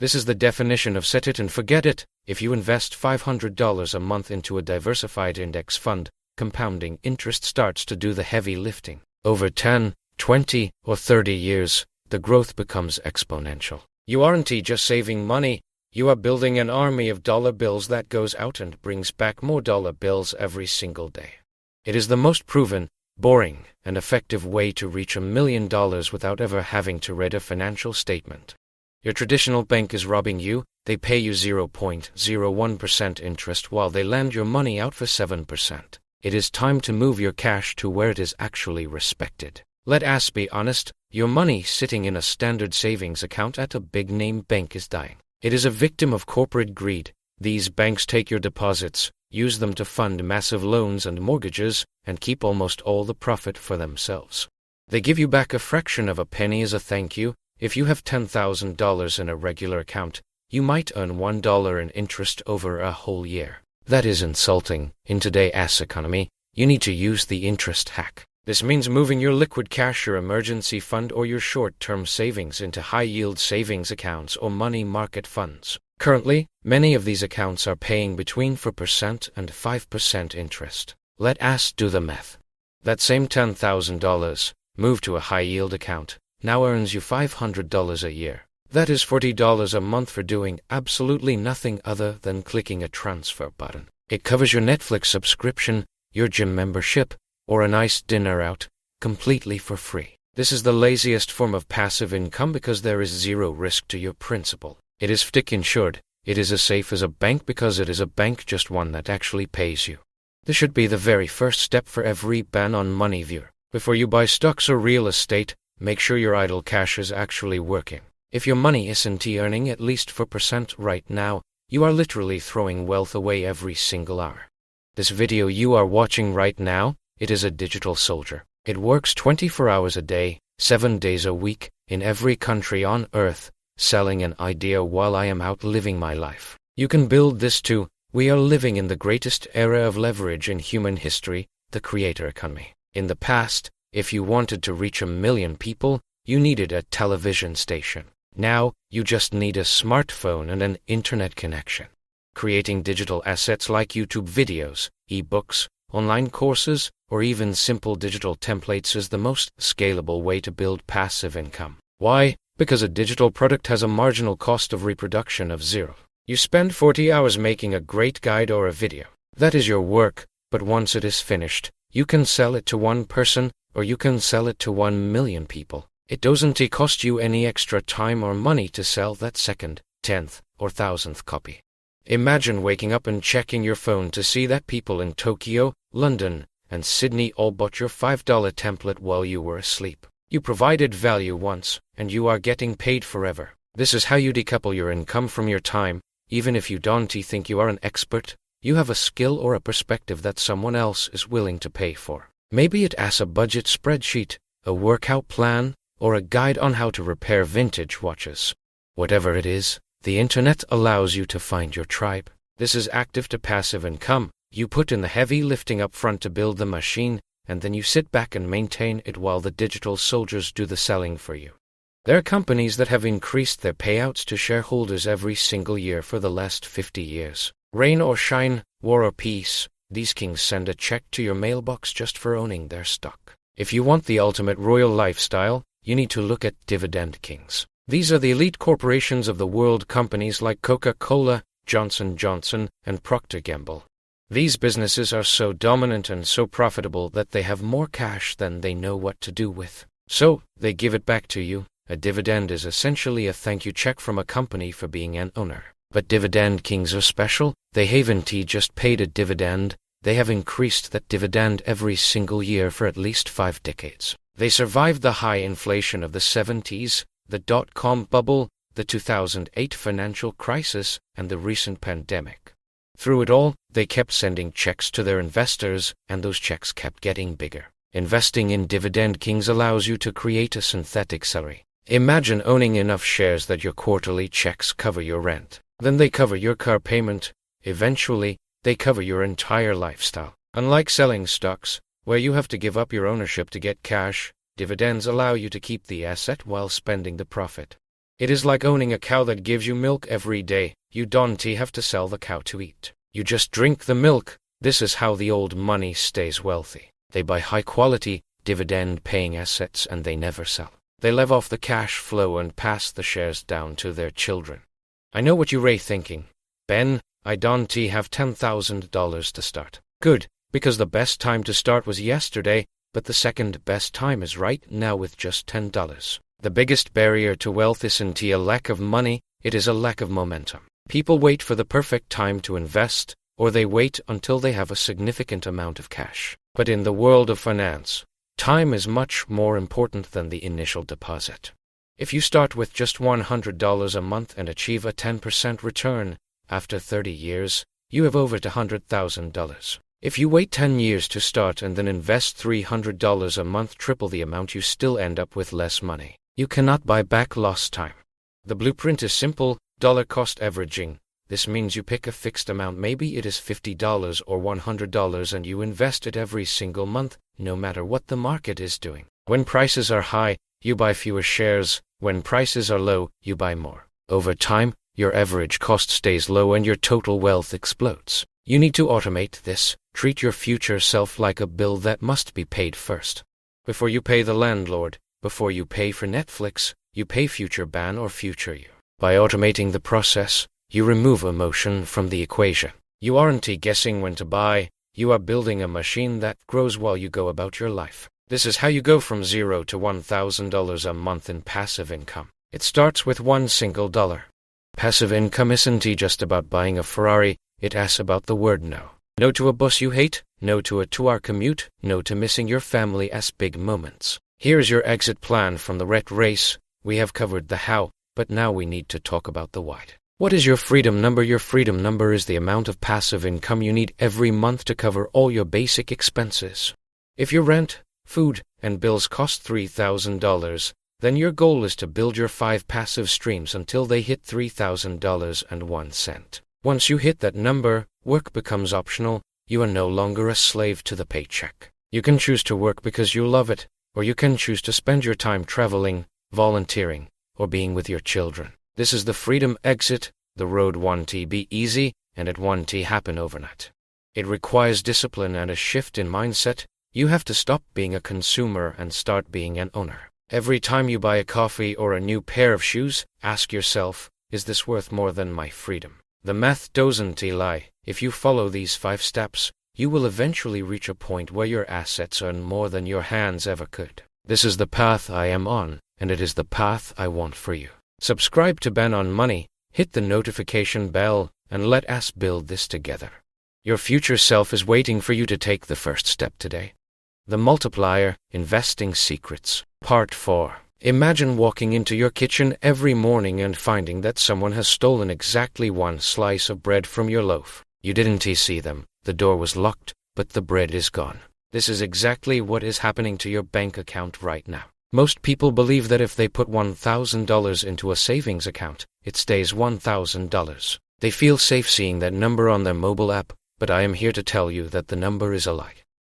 This is the definition of set it and forget it. If you invest $500 a month into a diversified index fund, compounding interest starts to do the heavy lifting. Over 10, 20, or 30 years, the growth becomes exponential. You aren't just saving money, you are building an army of dollar bills that goes out and brings back more dollar bills every single day. It is the most proven, boring, and effective way to reach $1 million without ever having to read a financial statement. Your traditional bank is robbing you. They pay you 0.01% interest while they lend your money out for 7%. It is time to move your cash to where it is actually respected. Let us be honest, your money sitting in a standard savings account at a big-name bank is dying. It is a victim of corporate greed. These banks take your deposits, use them to fund massive loans and mortgages, and keep almost all the profit for themselves. They give you back a fraction of a penny as a thank you. If you have $10,000 in a regular account, you might earn $1 in interest over a whole year. That is insulting. In today's economy, you need to use the interest hack. This means moving your liquid cash, your emergency fund, or your short-term savings into high-yield savings accounts or money market funds. Currently, many of these accounts are paying between 4% and 5% interest. Let us do the math. That same $10,000, moved to a high-yield account, now earns you $500 a year. That is $40 a month for doing absolutely nothing other than clicking a transfer button. It covers your Netflix subscription, your gym membership, or a nice dinner out, completely for free. This is the laziest form of passive income because there is zero risk to your principal. It is FDIC insured. It is as safe as a bank because it is a bank, just one that actually pays you. This should be the very first step for every ban on money viewer. Before you buy stocks or real estate, make sure your idle cash is actually working. If your money isn't earning at least 4% right now, you are literally throwing wealth away every single hour. This video you are watching right now, it is a digital soldier. It works 24 hours a day, 7 days a week, in every country on earth, selling an idea while I am out living my life. You can build this too. We are living in the greatest era of leverage in human history, the creator economy. In the past, if you wanted to reach 1 million people, you needed a television station. Now, you just need a smartphone and an internet connection. Creating digital assets like YouTube videos, ebooks, online courses, or even simple digital templates is the most scalable way to build passive income. Why? Because a digital product has a marginal cost of reproduction of 0. You spend 40 hours making a great guide or a video. That is your work, but once it is finished, you can sell it to one person, or you can sell it to 1 million people. It doesn't cost you any extra time or money to sell that second, 10th, or 1000th copy. Imagine waking up and checking your phone to see that people in Tokyo, London, and Sydney all bought your $5 template while you were asleep. You provided value once, and you are getting paid forever. This is how you decouple your income from your time. Even if you don't think you are an expert, you have a skill or a perspective that someone else is willing to pay for. Maybe it as a budget spreadsheet, a workout plan, or a guide on how to repair vintage watches. Whatever it is, the internet allows you to find your tribe. This is active to passive income. You put in the heavy lifting up front to build the machine, and then you sit back and maintain it while the digital soldiers do the selling for you. There are companies that have increased their payouts to shareholders every single year for the last 50 years. Rain or shine, war or peace, these kings send a check to your mailbox just for owning their stock. If you want the ultimate royal lifestyle, you need to look at dividend kings. These are the elite corporations of the world, companies like Coca-Cola, Johnson & Johnson, and Procter & Gamble. These businesses are so dominant and so profitable that they have more cash than they know what to do with. So, they give it back to you. A dividend is essentially a thank you check from a company for being an owner. But dividend kings are special. They haven't just paid a dividend, they have increased that dividend every single year for at least 5 decades. They survived the high inflation of the 70s, the dot-com bubble, the 2008 financial crisis, and the recent pandemic. Through it all, they kept sending checks to their investors, and those checks kept getting bigger. Investing in dividend kings allows you to create a synthetic salary. Imagine owning enough shares that your quarterly checks cover your rent. Then they cover your car payment. Eventually, they cover your entire lifestyle. Unlike selling stocks, where you have to give up your ownership to get cash, dividends allow you to keep the asset while spending the profit. It is like owning a cow that gives you milk every day. You don't have to sell the cow to eat. You just drink the milk. This is how the old money stays wealthy. They buy high-quality, dividend-paying assets and they never sell. They live off the cash flow and pass the shares down to their children. I know what you're thinking. Ben, I don't have $10,000 to start. Good, because the best time to start was yesterday, but the second best time is right now with just $10. The biggest barrier to wealth isn't a lack of money, it is a lack of momentum. People wait for the perfect time to invest, or they wait until they have a significant amount of cash. But in the world of finance, time is much more important than the initial deposit. If you start with just $100 a month and achieve a 10% return, after 30 years, you have over $100,000. If you wait 10 years to start and then invest $300 a month, triple the amount, you still end up with less money. You cannot buy back lost time. The blueprint is simple, dollar cost averaging. This means you pick a fixed amount, maybe it is $50 or $100, and you invest it every single month, no matter what the market is doing. When prices are high, you buy fewer shares. When prices are low, you buy more. Over time, your average cost stays low and your total wealth explodes. You need to automate this. Treat your future self like a bill that must be paid first. Before you pay the landlord, before you pay for Netflix, you pay future ban or future you. By automating the process, you remove emotion from the equation. You aren't guessing when to buy, you are building a machine that grows while you go about your life. This is how you go from $0 to $1,000 a month in passive income. It starts with one single dollar. Passive income isn't just about buying a Ferrari, it asks about the word no. No to a bus you hate, no to a 2-hour commute, no to missing your family as big moments. Here's your exit plan from the rat race. We have covered the how, but now we need to talk about the why. What is your freedom number? Your freedom number is the amount of passive income you need every month to cover all your basic expenses. If your rent, food, and bills cost $3,000, then your goal is to build your 5 passive streams until they hit $3,001. Once you hit that number, work becomes optional. You are no longer a slave to the paycheck. You can choose to work because you love it, or you can choose to spend your time traveling, volunteering, or being with your children. This is the freedom exit. The road won't be easy, and it won't happen overnight. It requires discipline and a shift in mindset. You have to stop being a consumer and start being an owner. Every time you buy a coffee or a new pair of shoes, ask yourself, is this worth more than my freedom? The math doesn't lie. If you follow these 5 steps, you will eventually reach a point where your assets earn more than your hands ever could. This is the path I am on, and it is the path I want for you. Subscribe to Ben on Money, hit the notification bell, and let us build this together. Your future self is waiting for you to take the first step today. The Multiplier, Investing Secrets. Part 4. Imagine walking into your kitchen every morning and finding that someone has stolen exactly 1 slice of bread from your loaf. You didn't see them, the door was locked, but the bread is gone. This is exactly what is happening to your bank account right now. Most people believe that if they put $1,000 into a savings account, it stays $1,000. They feel safe seeing that number on their mobile app, but I am here to tell you that the number is a lie.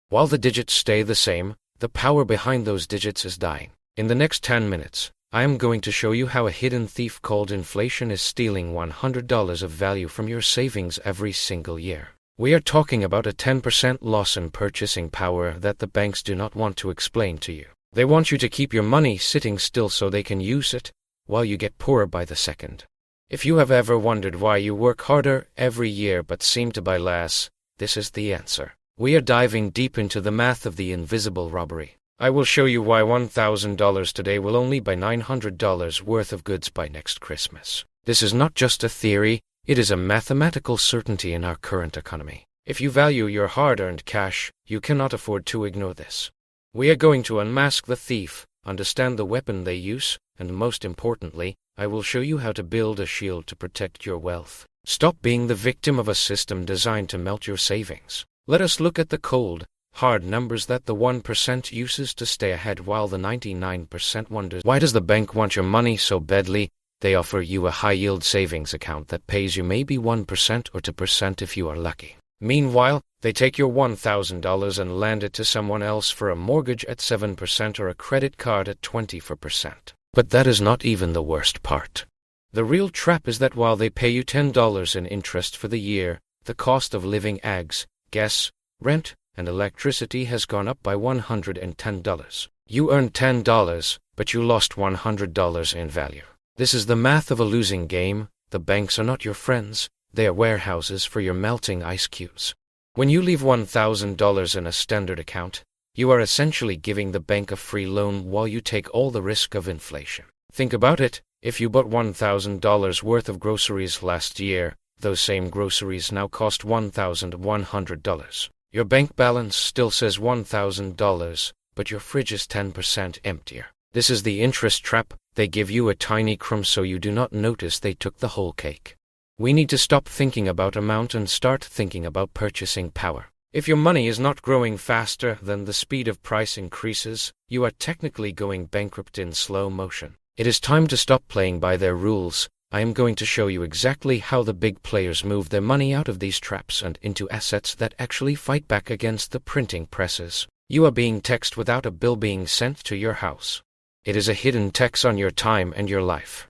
While the digits stay the same, the power behind those digits is dying. In the next 10 minutes, I am going to show you how a hidden thief called inflation is stealing $100 of value from your savings every single year. We are talking about a 10% loss in purchasing power that the banks do not want to explain to you. They want you to keep your money sitting still so they can use it, while you get poorer by the second. If you have ever wondered why you work harder every year but seem to buy less, this is the answer. We are diving deep into the math of the invisible robbery. I will show you why $1,000 today will only buy $900 worth of goods by next Christmas. This is not just a theory, it is a mathematical certainty in our current economy. If you value your hard-earned cash, you cannot afford to ignore this. We are going to unmask the thief, understand the weapon they use, and most importantly, I will show you how to build a shield to protect your wealth. Stop being the victim of a system designed to melt your savings. Let us look at the cold, hard numbers that the 1% uses to stay ahead while the 99% wonders, why does the bank want your money so badly? They offer you a high-yield savings account that pays you maybe 1% or 2% if you are lucky. Meanwhile, they take your $1,000 and land it to someone else for a mortgage at 7% or a credit card at 24%. But that is not even the worst part. The real trap is that while they pay you $10 in interest for the year, the cost of living eggs, gas, rent, and electricity has gone up by $110. You earned $10, but you lost $100 in value. This is the math of a losing game. The banks are not your friends, they are warehouses for your melting ice cubes. When you leave $1,000 in a standard account, you are essentially giving the bank a free loan while you take all the risk of inflation. Think about it, if you bought $1,000 worth of groceries last year, those same groceries now cost $1,100. Your bank balance still says $1,000, but your fridge is 10% emptier. This is the interest trap. They give you a tiny crumb so you do not notice they took the whole cake. We need to stop thinking about amount and start thinking about purchasing power. If your money is not growing faster than the speed of price increases, you are technically going bankrupt in slow motion. It is time to stop playing by their rules. I am going to show you exactly how the big players move their money out of these traps and into assets that actually fight back against the printing presses. You are being taxed without a bill being sent to your house. It is a hidden tax on your time and your life.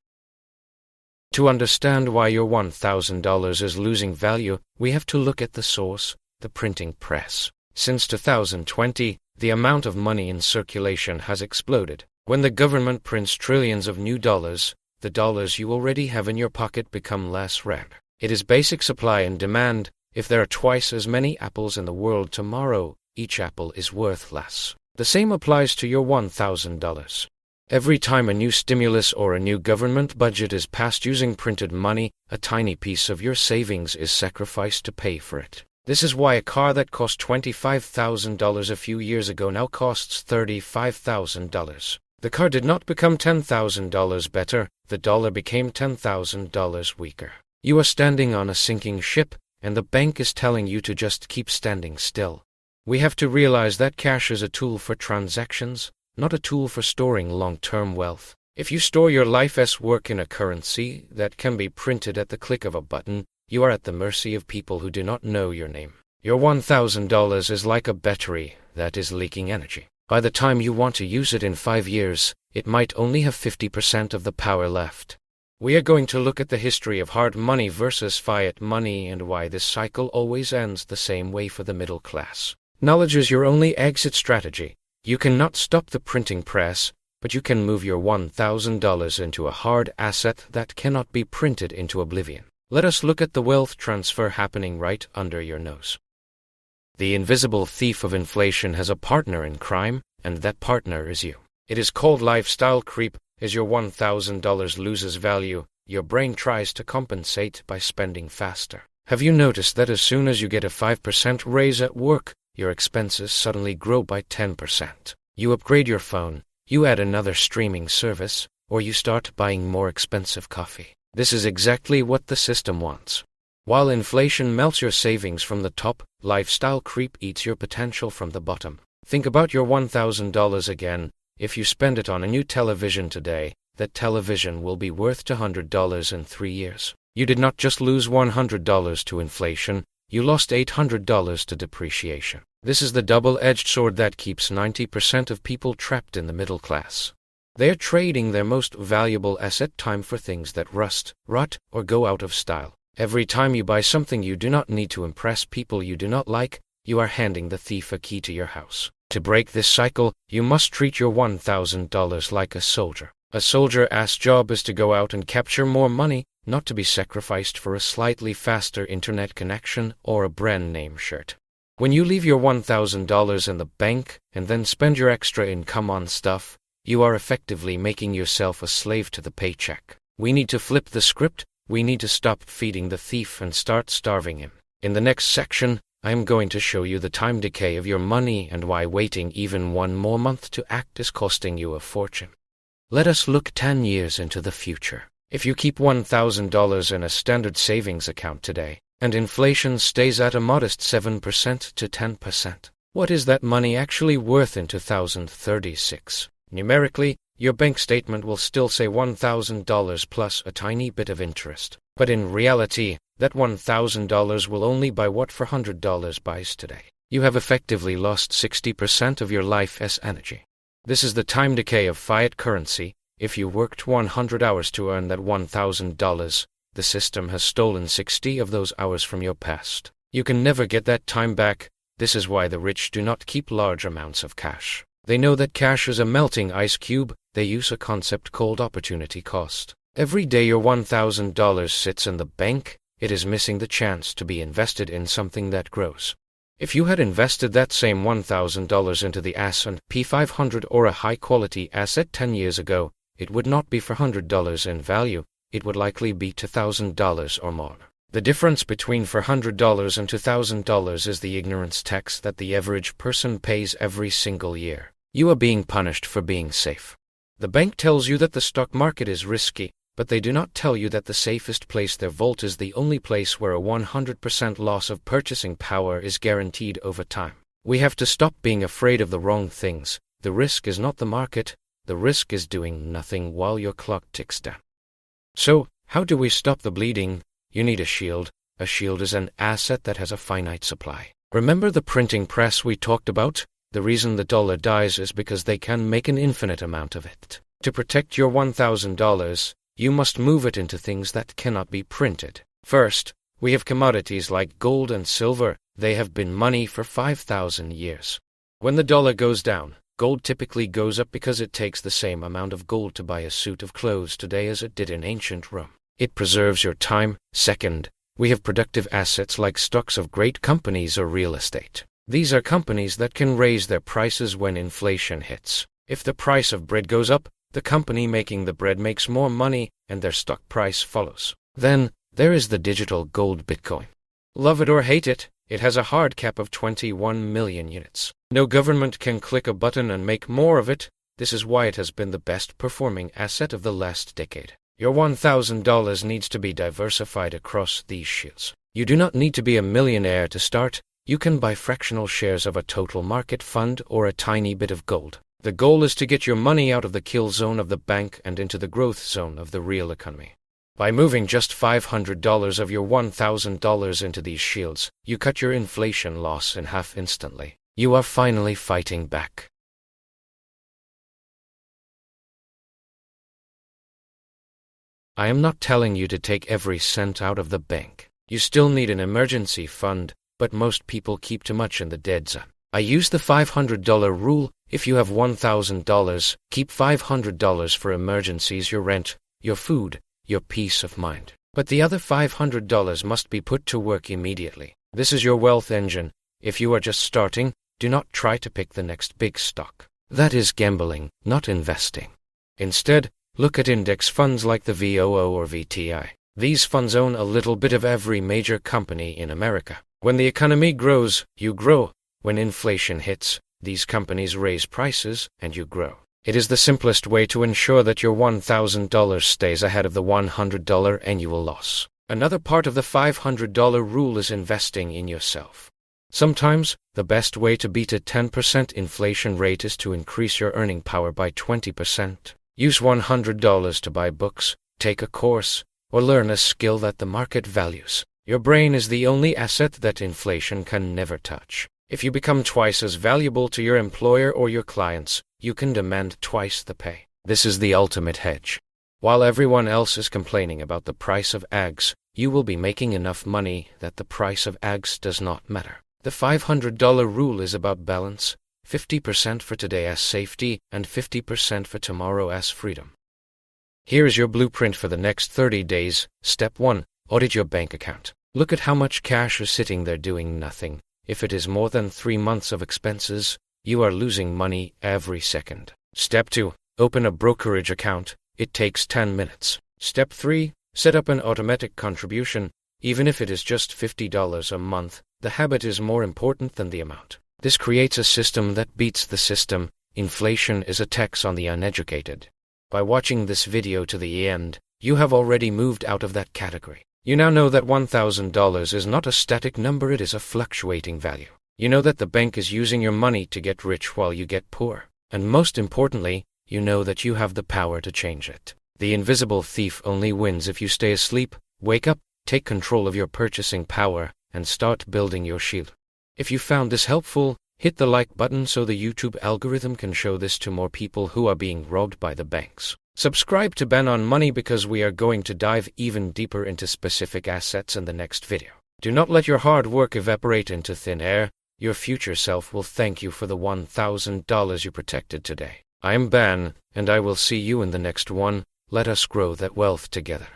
To understand why your $1,000 is losing value, we have to look at the source, the printing press. Since 2020, the amount of money in circulation has exploded. When the government prints trillions of new dollars, the dollars you already have in your pocket become less rare. It is basic supply and demand. If there are twice as many apples in the world tomorrow, each apple is worth less. The same applies to your $1,000. Every time a new stimulus or a new government budget is passed using printed money, a tiny piece of your savings is sacrificed to pay for it. This is why a car that cost $25,000 a few years ago now costs $35,000. The car did not become $10,000 better, the dollar became $10,000 weaker. You are standing on a sinking ship, and the bank is telling you to just keep standing still. We have to realize that cash is a tool for transactions, not a tool for storing long-term wealth. If you store your life's work in a currency that can be printed at the click of a button, you are at the mercy of people who do not know your name. Your $1,000 is like a battery that is leaking energy. By the time you want to use it in 5 years, it might only have 50% of the power left. We are going to look at the history of hard money versus fiat money and why this cycle always ends the same way for the middle class. Knowledge is your only exit strategy. You cannot stop the printing press, but you can move your $1,000 into a hard asset that cannot be printed into oblivion. Let us look at the wealth transfer happening right under your nose. The invisible thief of inflation has a partner in crime, and that partner is you. It is called lifestyle creep. As your $1,000 loses value, your brain tries to compensate by spending faster. Have you noticed that as soon as you get a 5% raise at work, your expenses suddenly grow by 10%? You upgrade your phone, you add another streaming service, or you start buying more expensive coffee. This is exactly what the system wants. While inflation melts your savings from the top, lifestyle creep eats your potential from the bottom. Think about your $1,000 again. If you spend it on a new television today, that television will be worth $200 in 3 years. You did not just lose $100 to inflation, you lost $800 to depreciation. This is the double-edged sword that keeps 90% of people trapped in the middle class. They are trading their most valuable asset, time, for things that rust, rot, or go out of style. Every time you buy something you do not need to impress people you do not like, you are handing the thief a key to your house. To break this cycle, you must treat your $1,000 like a soldier. A soldier's job is to go out and capture more money, not to be sacrificed for a slightly faster internet connection or a brand name shirt. When you leave your $1,000 in the bank and then spend your extra income on stuff, you are effectively making yourself a slave to the paycheck. We need to flip the script. We need to stop feeding the thief and start starving him. In the next section, I am going to show you the time decay of your money and why waiting even one more month to act is costing you a fortune. Let us look 10 years into the future. If you keep $1,000 in a standard savings account today, and inflation stays at a modest 7% to 10%, what is that money actually worth in 2036? Numerically, your bank statement will still say $1,000 plus a tiny bit of interest. But in reality, that $1,000 will only buy what $400 buys today. You have effectively lost 60% of your life's energy. This is the time decay of fiat currency. If you worked 100 hours to earn that $1,000, the system has stolen 60 of those hours from your past. You can never get that time back. This is why the rich do not keep large amounts of cash. They know that cash is a melting ice cube. They use a concept called opportunity cost. Every day your $1,000 sits in the bank, it is missing the chance to be invested in something that grows. If you had invested that same $1,000 into the S&P 500 or a high-quality asset 10 years ago, it would not be for $100 in value, it would likely be $2,000 or more. The difference between $400 and $2,000 is the ignorance tax that the average person pays every single year. You are being punished for being safe. The bank tells you that the stock market is risky, but they do not tell you that the safest place, their vault, is the only place where a 100% loss of purchasing power is guaranteed over time. We have to stop being afraid of the wrong things. The risk is not the market, the risk is doing nothing while your clock ticks down. So, how do we stop the bleeding? You need a shield. A shield is an asset that has a finite supply. Remember the printing press we talked about? The reason the dollar dies is because they can make an infinite amount of it. To protect your $1,000, you must move it into things that cannot be printed. First, we have commodities like gold and silver. They have been money for 5,000 years. When the dollar goes down, gold typically goes up because it takes the same amount of gold to buy a suit of clothes today as it did in ancient Rome. It preserves your time. Second, we have productive assets like stocks of great companies or real estate. These are companies that can raise their prices when inflation hits. If the price of bread goes up, the company making the bread makes more money and their stock price follows. Then, there is the digital gold Bitcoin. Love it or hate it, it has a hard cap of 21 million units. No government can click a button and make more of it. This is why it has been the best performing asset of the last decade. Your $1,000 needs to be diversified across these shields. You do not need to be a millionaire to start. You can buy fractional shares of a total market fund or a tiny bit of gold. The goal is to get your money out of the kill zone of the bank and into the growth zone of the real economy. By moving just $500 of your $1,000 into these shields, you cut your inflation loss in half instantly. You are finally fighting back. I am not telling you to take every cent out of the bank. You still need an emergency fund, but most people keep too much in the dead zone. I use the $500 rule. If you have $1,000, keep $500 for emergencies, your rent, your food, your peace of mind. But the other $500 must be put to work immediately. This is your wealth engine. If you are just starting, do not try to pick the next big stock. That is gambling, not investing. Instead, look at index funds like the VOO or VTI. These funds own a little bit of every major company in America. When the economy grows, you grow. When inflation hits, these companies raise prices and you grow. It is the simplest way to ensure that your $1,000 stays ahead of the $100 annual loss. Another part of the $500 rule is investing in yourself. Sometimes, the best way to beat a 10% inflation rate is to increase your earning power by 20%. Use $100 to buy books, take a course, or learn a skill that the market values. Your brain is the only asset that inflation can never touch. If you become twice as valuable to your employer or your clients, you can demand twice the pay. This is the ultimate hedge. While everyone else is complaining about the price of eggs, you will be making enough money that the price of eggs does not matter. The $500 rule is about balance, 50% for today as safety and 50% for tomorrow as freedom. Here is your blueprint for the next 30 days. Step 1. Audit your bank account. Look at how much cash is sitting there doing nothing. If it is more than 3 months of expenses, you are losing money every second. Step 2. Open a brokerage account. It takes 10 minutes. Step 3. Set up an automatic contribution. Even if it is just $50 a month, the habit is more important than the amount. This creates a system that beats the system. Inflation is a tax on the uneducated. By watching this video to the end, you have already moved out of that category. You now know that $1,000 is not a static number, it is a fluctuating value. You know that the bank is using your money to get rich while you get poor. And most importantly, you know that you have the power to change it. The invisible thief only wins if you stay asleep. Wake up, take control of your purchasing power, and start building your shield. If you found this helpful, hit the like button so the YouTube algorithm can show this to more people who are being robbed by the banks. Subscribe to Ben on Money because we are going to dive even deeper into specific assets in the next video. Do not let your hard work evaporate into thin air. Your future self will thank you for the $1,000 you protected today. I am Ben, and I will see you in the next one. Let us grow that wealth together.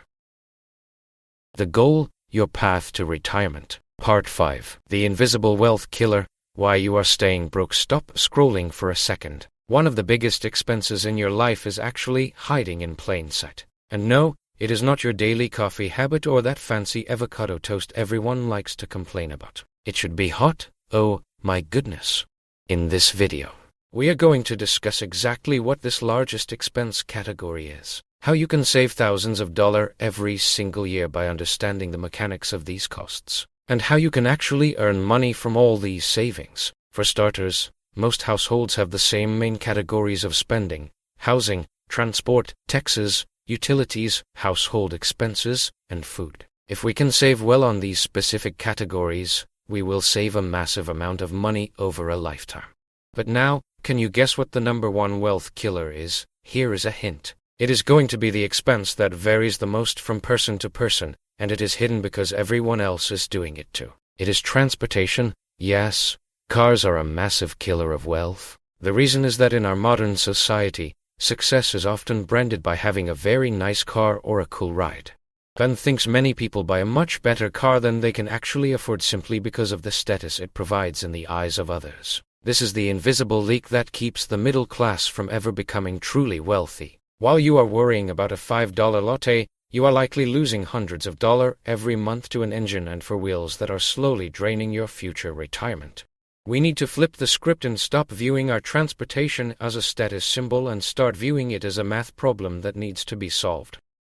The goal, your path to retirement. Part 5. The Invisible Wealth Killer. Why you are staying broke. Stop scrolling for a second. One of the biggest expenses in your life is actually hiding in plain sight. And no, it is not your daily coffee habit or that fancy avocado toast everyone likes to complain about. It should be hot. Oh, my goodness. In this video, we are going to discuss exactly what this largest expense category is, how you can save thousands of dollars every single year by understanding the mechanics of these costs, and how you can actually earn money from all these savings. For starters, most households have the same main categories of spending: housing, transport, taxes, utilities, household expenses, and food. If we can save well on these specific categories, we will save a massive amount of money over a lifetime. But now, can you guess what the number one wealth killer is? Here is a hint. It is going to be the expense that varies the most from person to person, and it is hidden because everyone else is doing it too. It is transportation. Yes, cars are a massive killer of wealth. The reason is that in our modern society, success is often branded by having a very nice car or a cool ride. Ben thinks many people buy a much better car than they can actually afford simply because of the status it provides in the eyes of others. This is the invisible leak that keeps the middle class from ever becoming truly wealthy. While you are worrying about a $5 latte, you are likely losing hundreds of dollars every month to an engine and for wheels that are slowly draining your future retirement. We need to flip the script and stop viewing our transportation as a status symbol and start viewing it as a math problem that needs to be solved.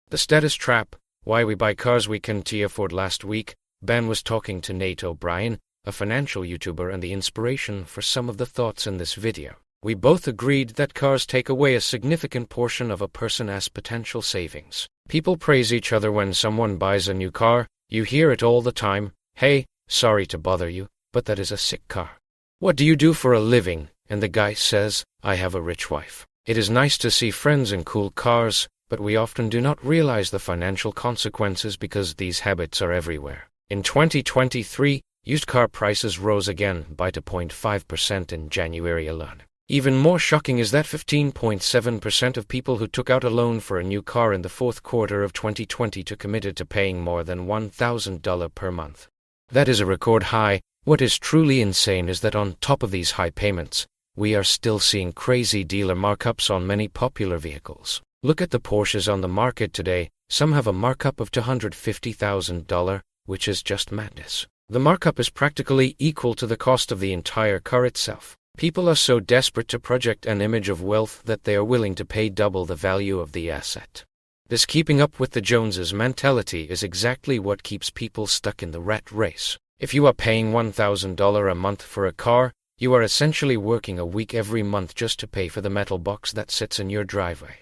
The status trap. Why we buy cars we can't afford. Last week, Ben was talking to Nate O'Brien, a financial YouTuber and the inspiration for some of the thoughts in this video. We both agreed that cars take away a significant portion of a person's potential savings. People praise each other when someone buys a new car. You hear it all the time. Hey, sorry to bother you, but that is a sick car. What do you do for a living? And the guy says, I have a rich wife. It is nice to see friends in cool cars, but we often do not realize the financial consequences because these habits are everywhere. In 2023, used car prices rose again by 2.5% in January alone. Even more shocking is that 15.7% of people who took out a loan for a new car in the fourth quarter of 2022 committed to paying more than $1,000 per month. That is a record high. What is truly insane is that on top of these high payments, we are still seeing crazy dealer markups on many popular vehicles. Look at the Porsches on the market today. Some have a markup of $250,000, which is just madness. The markup is practically equal to the cost of the entire car itself. People are so desperate to project an image of wealth that they are willing to pay double the value of the asset. This keeping up with the Joneses mentality is exactly what keeps people stuck in the rat race. If you are paying $1,000 a month for a car, you are essentially working a week every month just to pay for the metal box that sits in your driveway.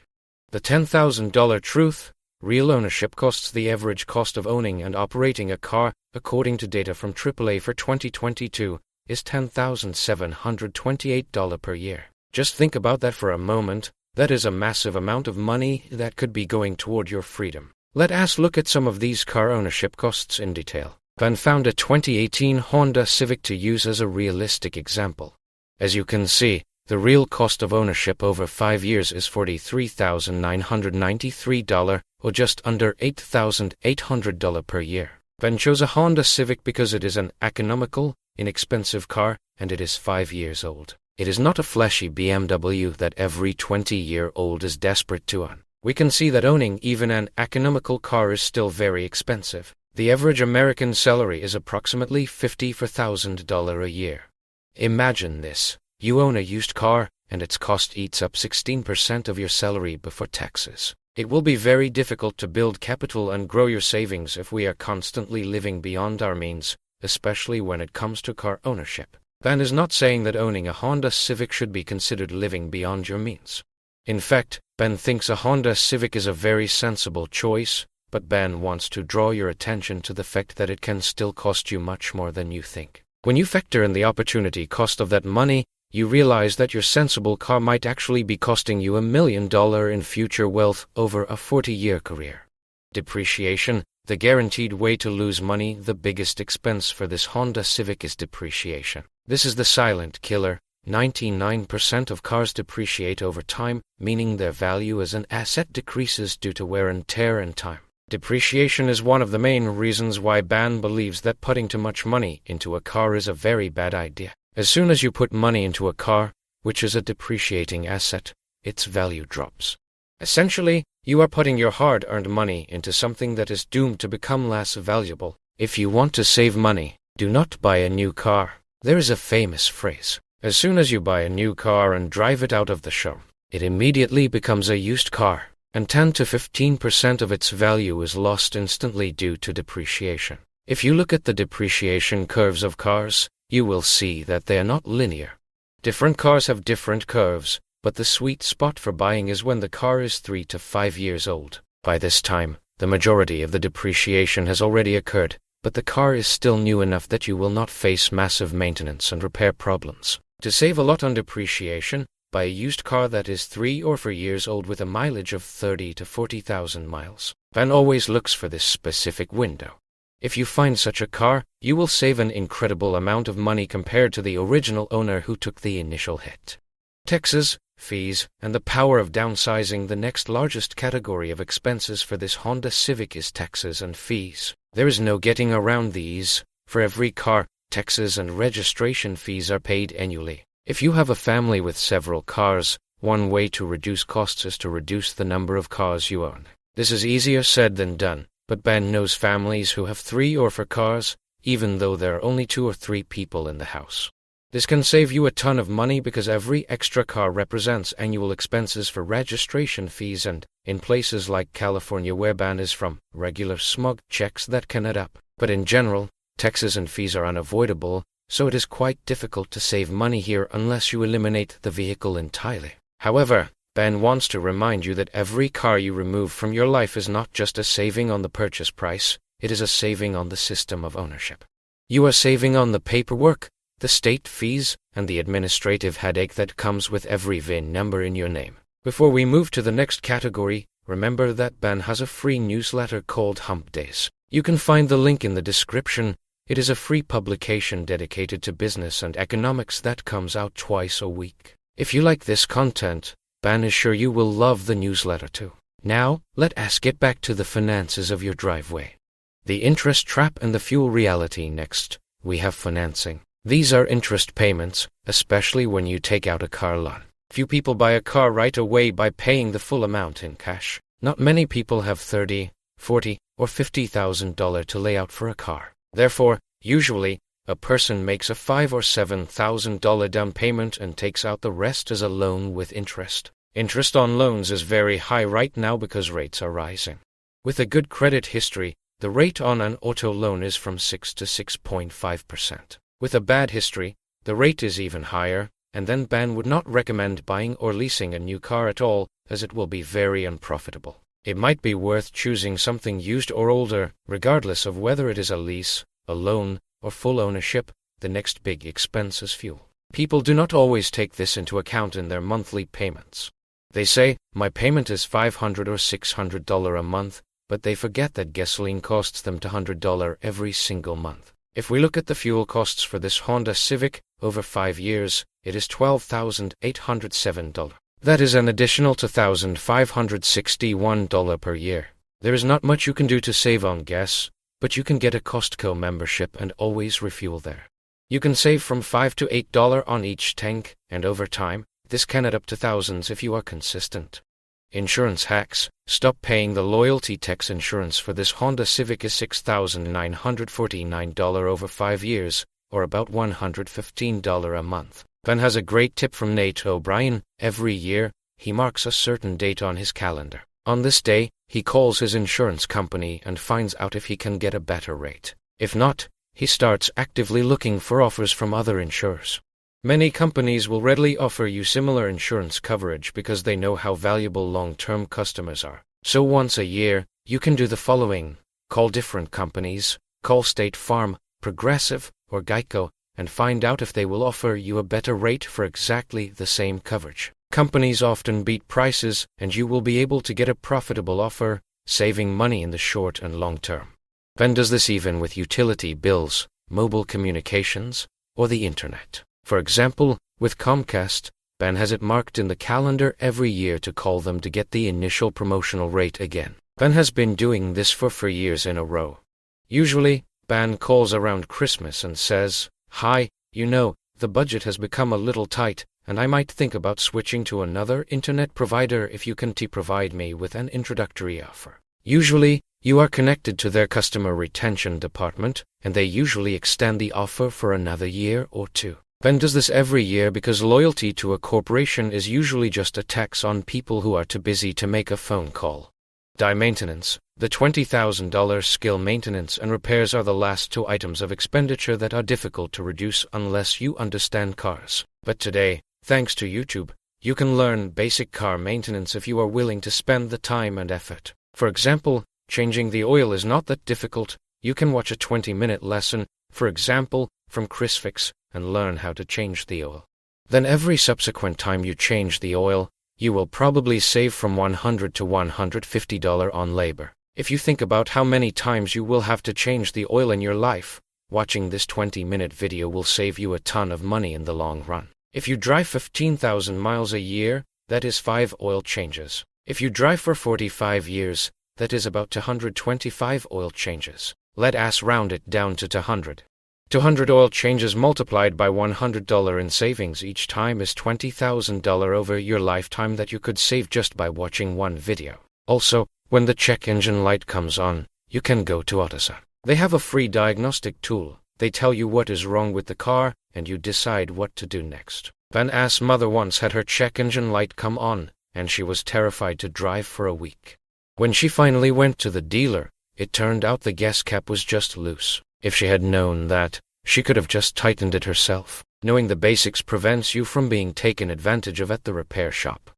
The $10,000 truth: real ownership costs. The average cost of owning and operating a car, according to data from AAA for 2022, is $10,728 per year. Just think about that for a moment. That is a massive amount of money that could be going toward your freedom. Let us look at some of these car ownership costs in detail. Ben found a 2018 Honda Civic to use as a realistic example. As you can see, the real cost of ownership over 5 years is $43,993, or just under $8,800 per year. Ben chose a Honda Civic because it is an economical, inexpensive car, and it is 5 years old. It is not a flashy BMW that every 20-year-old is desperate to own. We can see that owning even an economical car is still very expensive. The average American salary is approximately $54,000 a year. Imagine this. You own a used car, and its cost eats up 16% of your salary before taxes. It will be very difficult to build capital and grow your savings if we are constantly living beyond our means, especially when it comes to car ownership. Ben is not saying that owning a Honda Civic should be considered living beyond your means. In fact, Ben thinks a Honda Civic is a very sensible choice, but Ben wants to draw your attention to the fact that it can still cost you much more than you think. When you factor in the opportunity cost of that money, you realize that your sensible car might actually be costing you $1 million in future wealth over a 40-year career. Depreciation: the guaranteed way to lose money. The biggest expense for this Honda Civic is depreciation. This is the silent killer. 99% of cars depreciate over time, meaning their value as an asset decreases due to wear and tear and time. Depreciation is one of the main reasons why Ben believes that putting too much money into a car is a very bad idea. As soon as you put money into a car, which is a depreciating asset, its value drops. Essentially, you are putting your hard-earned money into something that is doomed to become less valuable. If you want to save money, do not buy a new car. There is a famous phrase: as soon as you buy a new car and drive it out of the showroom, it immediately becomes a used car, and 10 to 15% of its value is lost instantly due to depreciation. If you look at the depreciation curves of cars, you will see that they are not linear. Different cars have different curves, but the sweet spot for buying is when the car is 3 to 5 years old. By this time, the majority of the depreciation has already occurred, but the car is still new enough that you will not face massive maintenance and repair problems. To save a lot on depreciation, buy a used car that is 3 or 4 years old with a mileage of 30 to 40,000 miles. Ben always looks for this specific window. If you find such a car, you will save an incredible amount of money compared to the original owner who took the initial hit. Taxes, fees, and the power of downsizing. The next largest category of expenses for this Honda Civic is taxes and fees. There is no getting around these. For every car, taxes and registration fees are paid annually. If you have a family with several cars, one way to reduce costs is to reduce the number of cars you own. This is easier said than done, but Ben knows families who have 3 or 4 cars, even though there are only 2 or 3 people in the house. This can save you a ton of money because every extra car represents annual expenses for registration fees and, in places like California where Ben is from, regular smog checks that can add up. But in general, taxes and fees are unavoidable, so it is quite difficult to save money here unless you eliminate the vehicle entirely. However, Ben wants to remind you that every car you remove from your life is not just a saving on the purchase price, it is a saving on the system of ownership. You are saving on the paperwork, the state fees, and the administrative headache that comes with every VIN number in your name. Before we move to the next category, remember that Ben has a free newsletter called Hump Days. You can find the link in the description. It is a free publication dedicated to business and economics that comes out twice a week. If you like this content, Ben is sure you will love the newsletter too. Now, let us get back to the finances of your driveway. The interest trap and the fuel reality next. We have financing. These are interest payments, especially when you take out a car loan. Few people buy a car right away by paying the full amount in cash. Not many people have $30,000, $40,000, or $50,000 to lay out for a car. Therefore, usually, a person makes a $5,000 or $7,000 down payment and takes out the rest as a loan with interest. Interest on loans is very high right now because rates are rising. With a good credit history, the rate on an auto loan is from 6 to 6.5%. With a bad history, the rate is even higher, and then Ben would not recommend buying or leasing a new car at all, as it will be very unprofitable. It might be worth choosing something used or older, regardless of whether it is a lease, a loan, or full ownership. The next big expense is fuel. People do not always take this into account in their monthly payments. They say, my payment is $500 or $600 a month, but they forget that gasoline costs them $200 every single month. If we look at the fuel costs for this Honda Civic, over 5 years, it is $12,807. That is an additional $2,561 per year. There is not much you can do to save on gas, but you can get a Costco membership and always refuel there. You can save from $5 to $8 on each tank, and over time, this can add up to thousands if you are consistent. Insurance hacks. Stop paying the loyalty tax. Insurance for this Honda Civic is $6,949 over 5 years, or about $115 a month. Ben has a great tip from Nate O'Brien. Every year, he marks a certain date on his calendar. On this day, he calls his insurance company and finds out if he can get a better rate. If not, he starts actively looking for offers from other insurers. Many companies will readily offer you similar insurance coverage because they know how valuable long-term customers are. So once a year, you can do the following. Call different companies, call State Farm, Progressive, or Geico, and find out if they will offer you a better rate for exactly the same coverage. Companies often beat prices, and you will be able to get a profitable offer, saving money in the short and long term. Ben does this even with utility bills, mobile communications, or the internet. For example, with Comcast, Ben has it marked in the calendar every year to call them to get the initial promotional rate again. Ben has been doing this for 3 years in a row. Usually, Ben calls around Christmas and says, "Hi, the budget has become a little tight, and I might think about switching to another internet provider if you can provide me with an introductory offer." Usually, you are connected to their customer retention department, and they usually extend the offer for another year or 2. Ben does this every year because loyalty to a corporation is usually just a tax on people who are too busy to make a phone call. Maintenance. The $20,000 skill maintenance and repairs are the last 2 items of expenditure that are difficult to reduce unless you understand cars. But today, thanks to YouTube, you can learn basic car maintenance if you are willing to spend the time and effort. For example, changing the oil is not that difficult. You can watch a 20-minute lesson, for example, from ChrisFix, and learn how to change the oil. Then every subsequent time you change the oil, you will probably save from $100 to $150 on labor. If you think about how many times you will have to change the oil in your life, watching this 20-minute video will save you a ton of money in the long run. If you drive 15,000 miles a year, that is 5 oil changes. If you drive for 45 years, that is about 225 oil changes. Let us round it down to 200. 200 oil changes multiplied by $100 in savings each time is $20,000 over your lifetime that you could save just by watching one video. Also, when the check engine light comes on, you can go to AutoZone. They have a free diagnostic tool. They tell you what is wrong with the car, and you decide what to do next. Van's mother once had her check engine light come on, and she was terrified to drive for a week. When she finally went to the dealer, it turned out the gas cap was just loose. If she had known that, She could have just tightened it herself. Knowing the basics prevents you from being taken advantage of at the repair shop.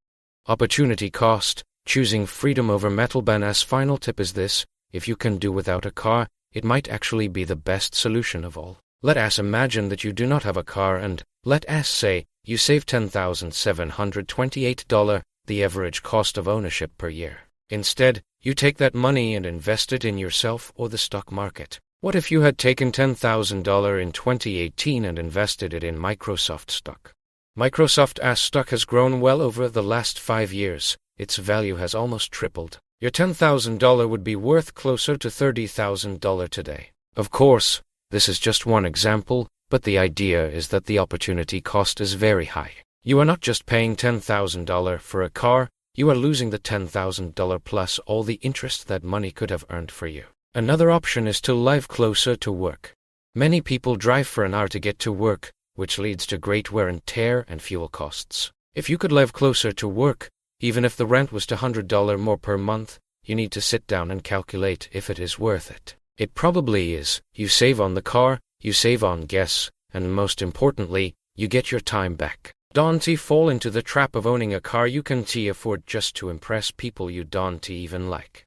Opportunity cost. Choosing freedom over metal ban. As final tip is this: if you can do without a car, it might actually be the best solution of all. Let us imagine that you do not have a car and, let us say, you save $10,728, the average cost of ownership per year. Instead, you take that money and invest it in yourself or the stock market. What if you had taken $10,000 in 2018 and invested it in Microsoft stock? Microsoft stock has grown well over the last 5 years. Its value has almost tripled. Your $10,000 would be worth closer to $30,000 today. Of course, this is just one example, but the idea is that the opportunity cost is very high. You are not just paying $10,000 for a car, you are losing the $10,000 plus all the interest that money could have earned for you. Another option is to live closer to work. Many people drive for an hour to get to work, which leads to great wear and tear and fuel costs. If you could live closer to work, even if the rent was $100 more per month, you need to sit down and calculate if it is worth it. It probably is. You save on the car, you save on gas, and most importantly, you get your time back. Don't fall into the trap of owning a car you can't afford just to impress people you don't even like.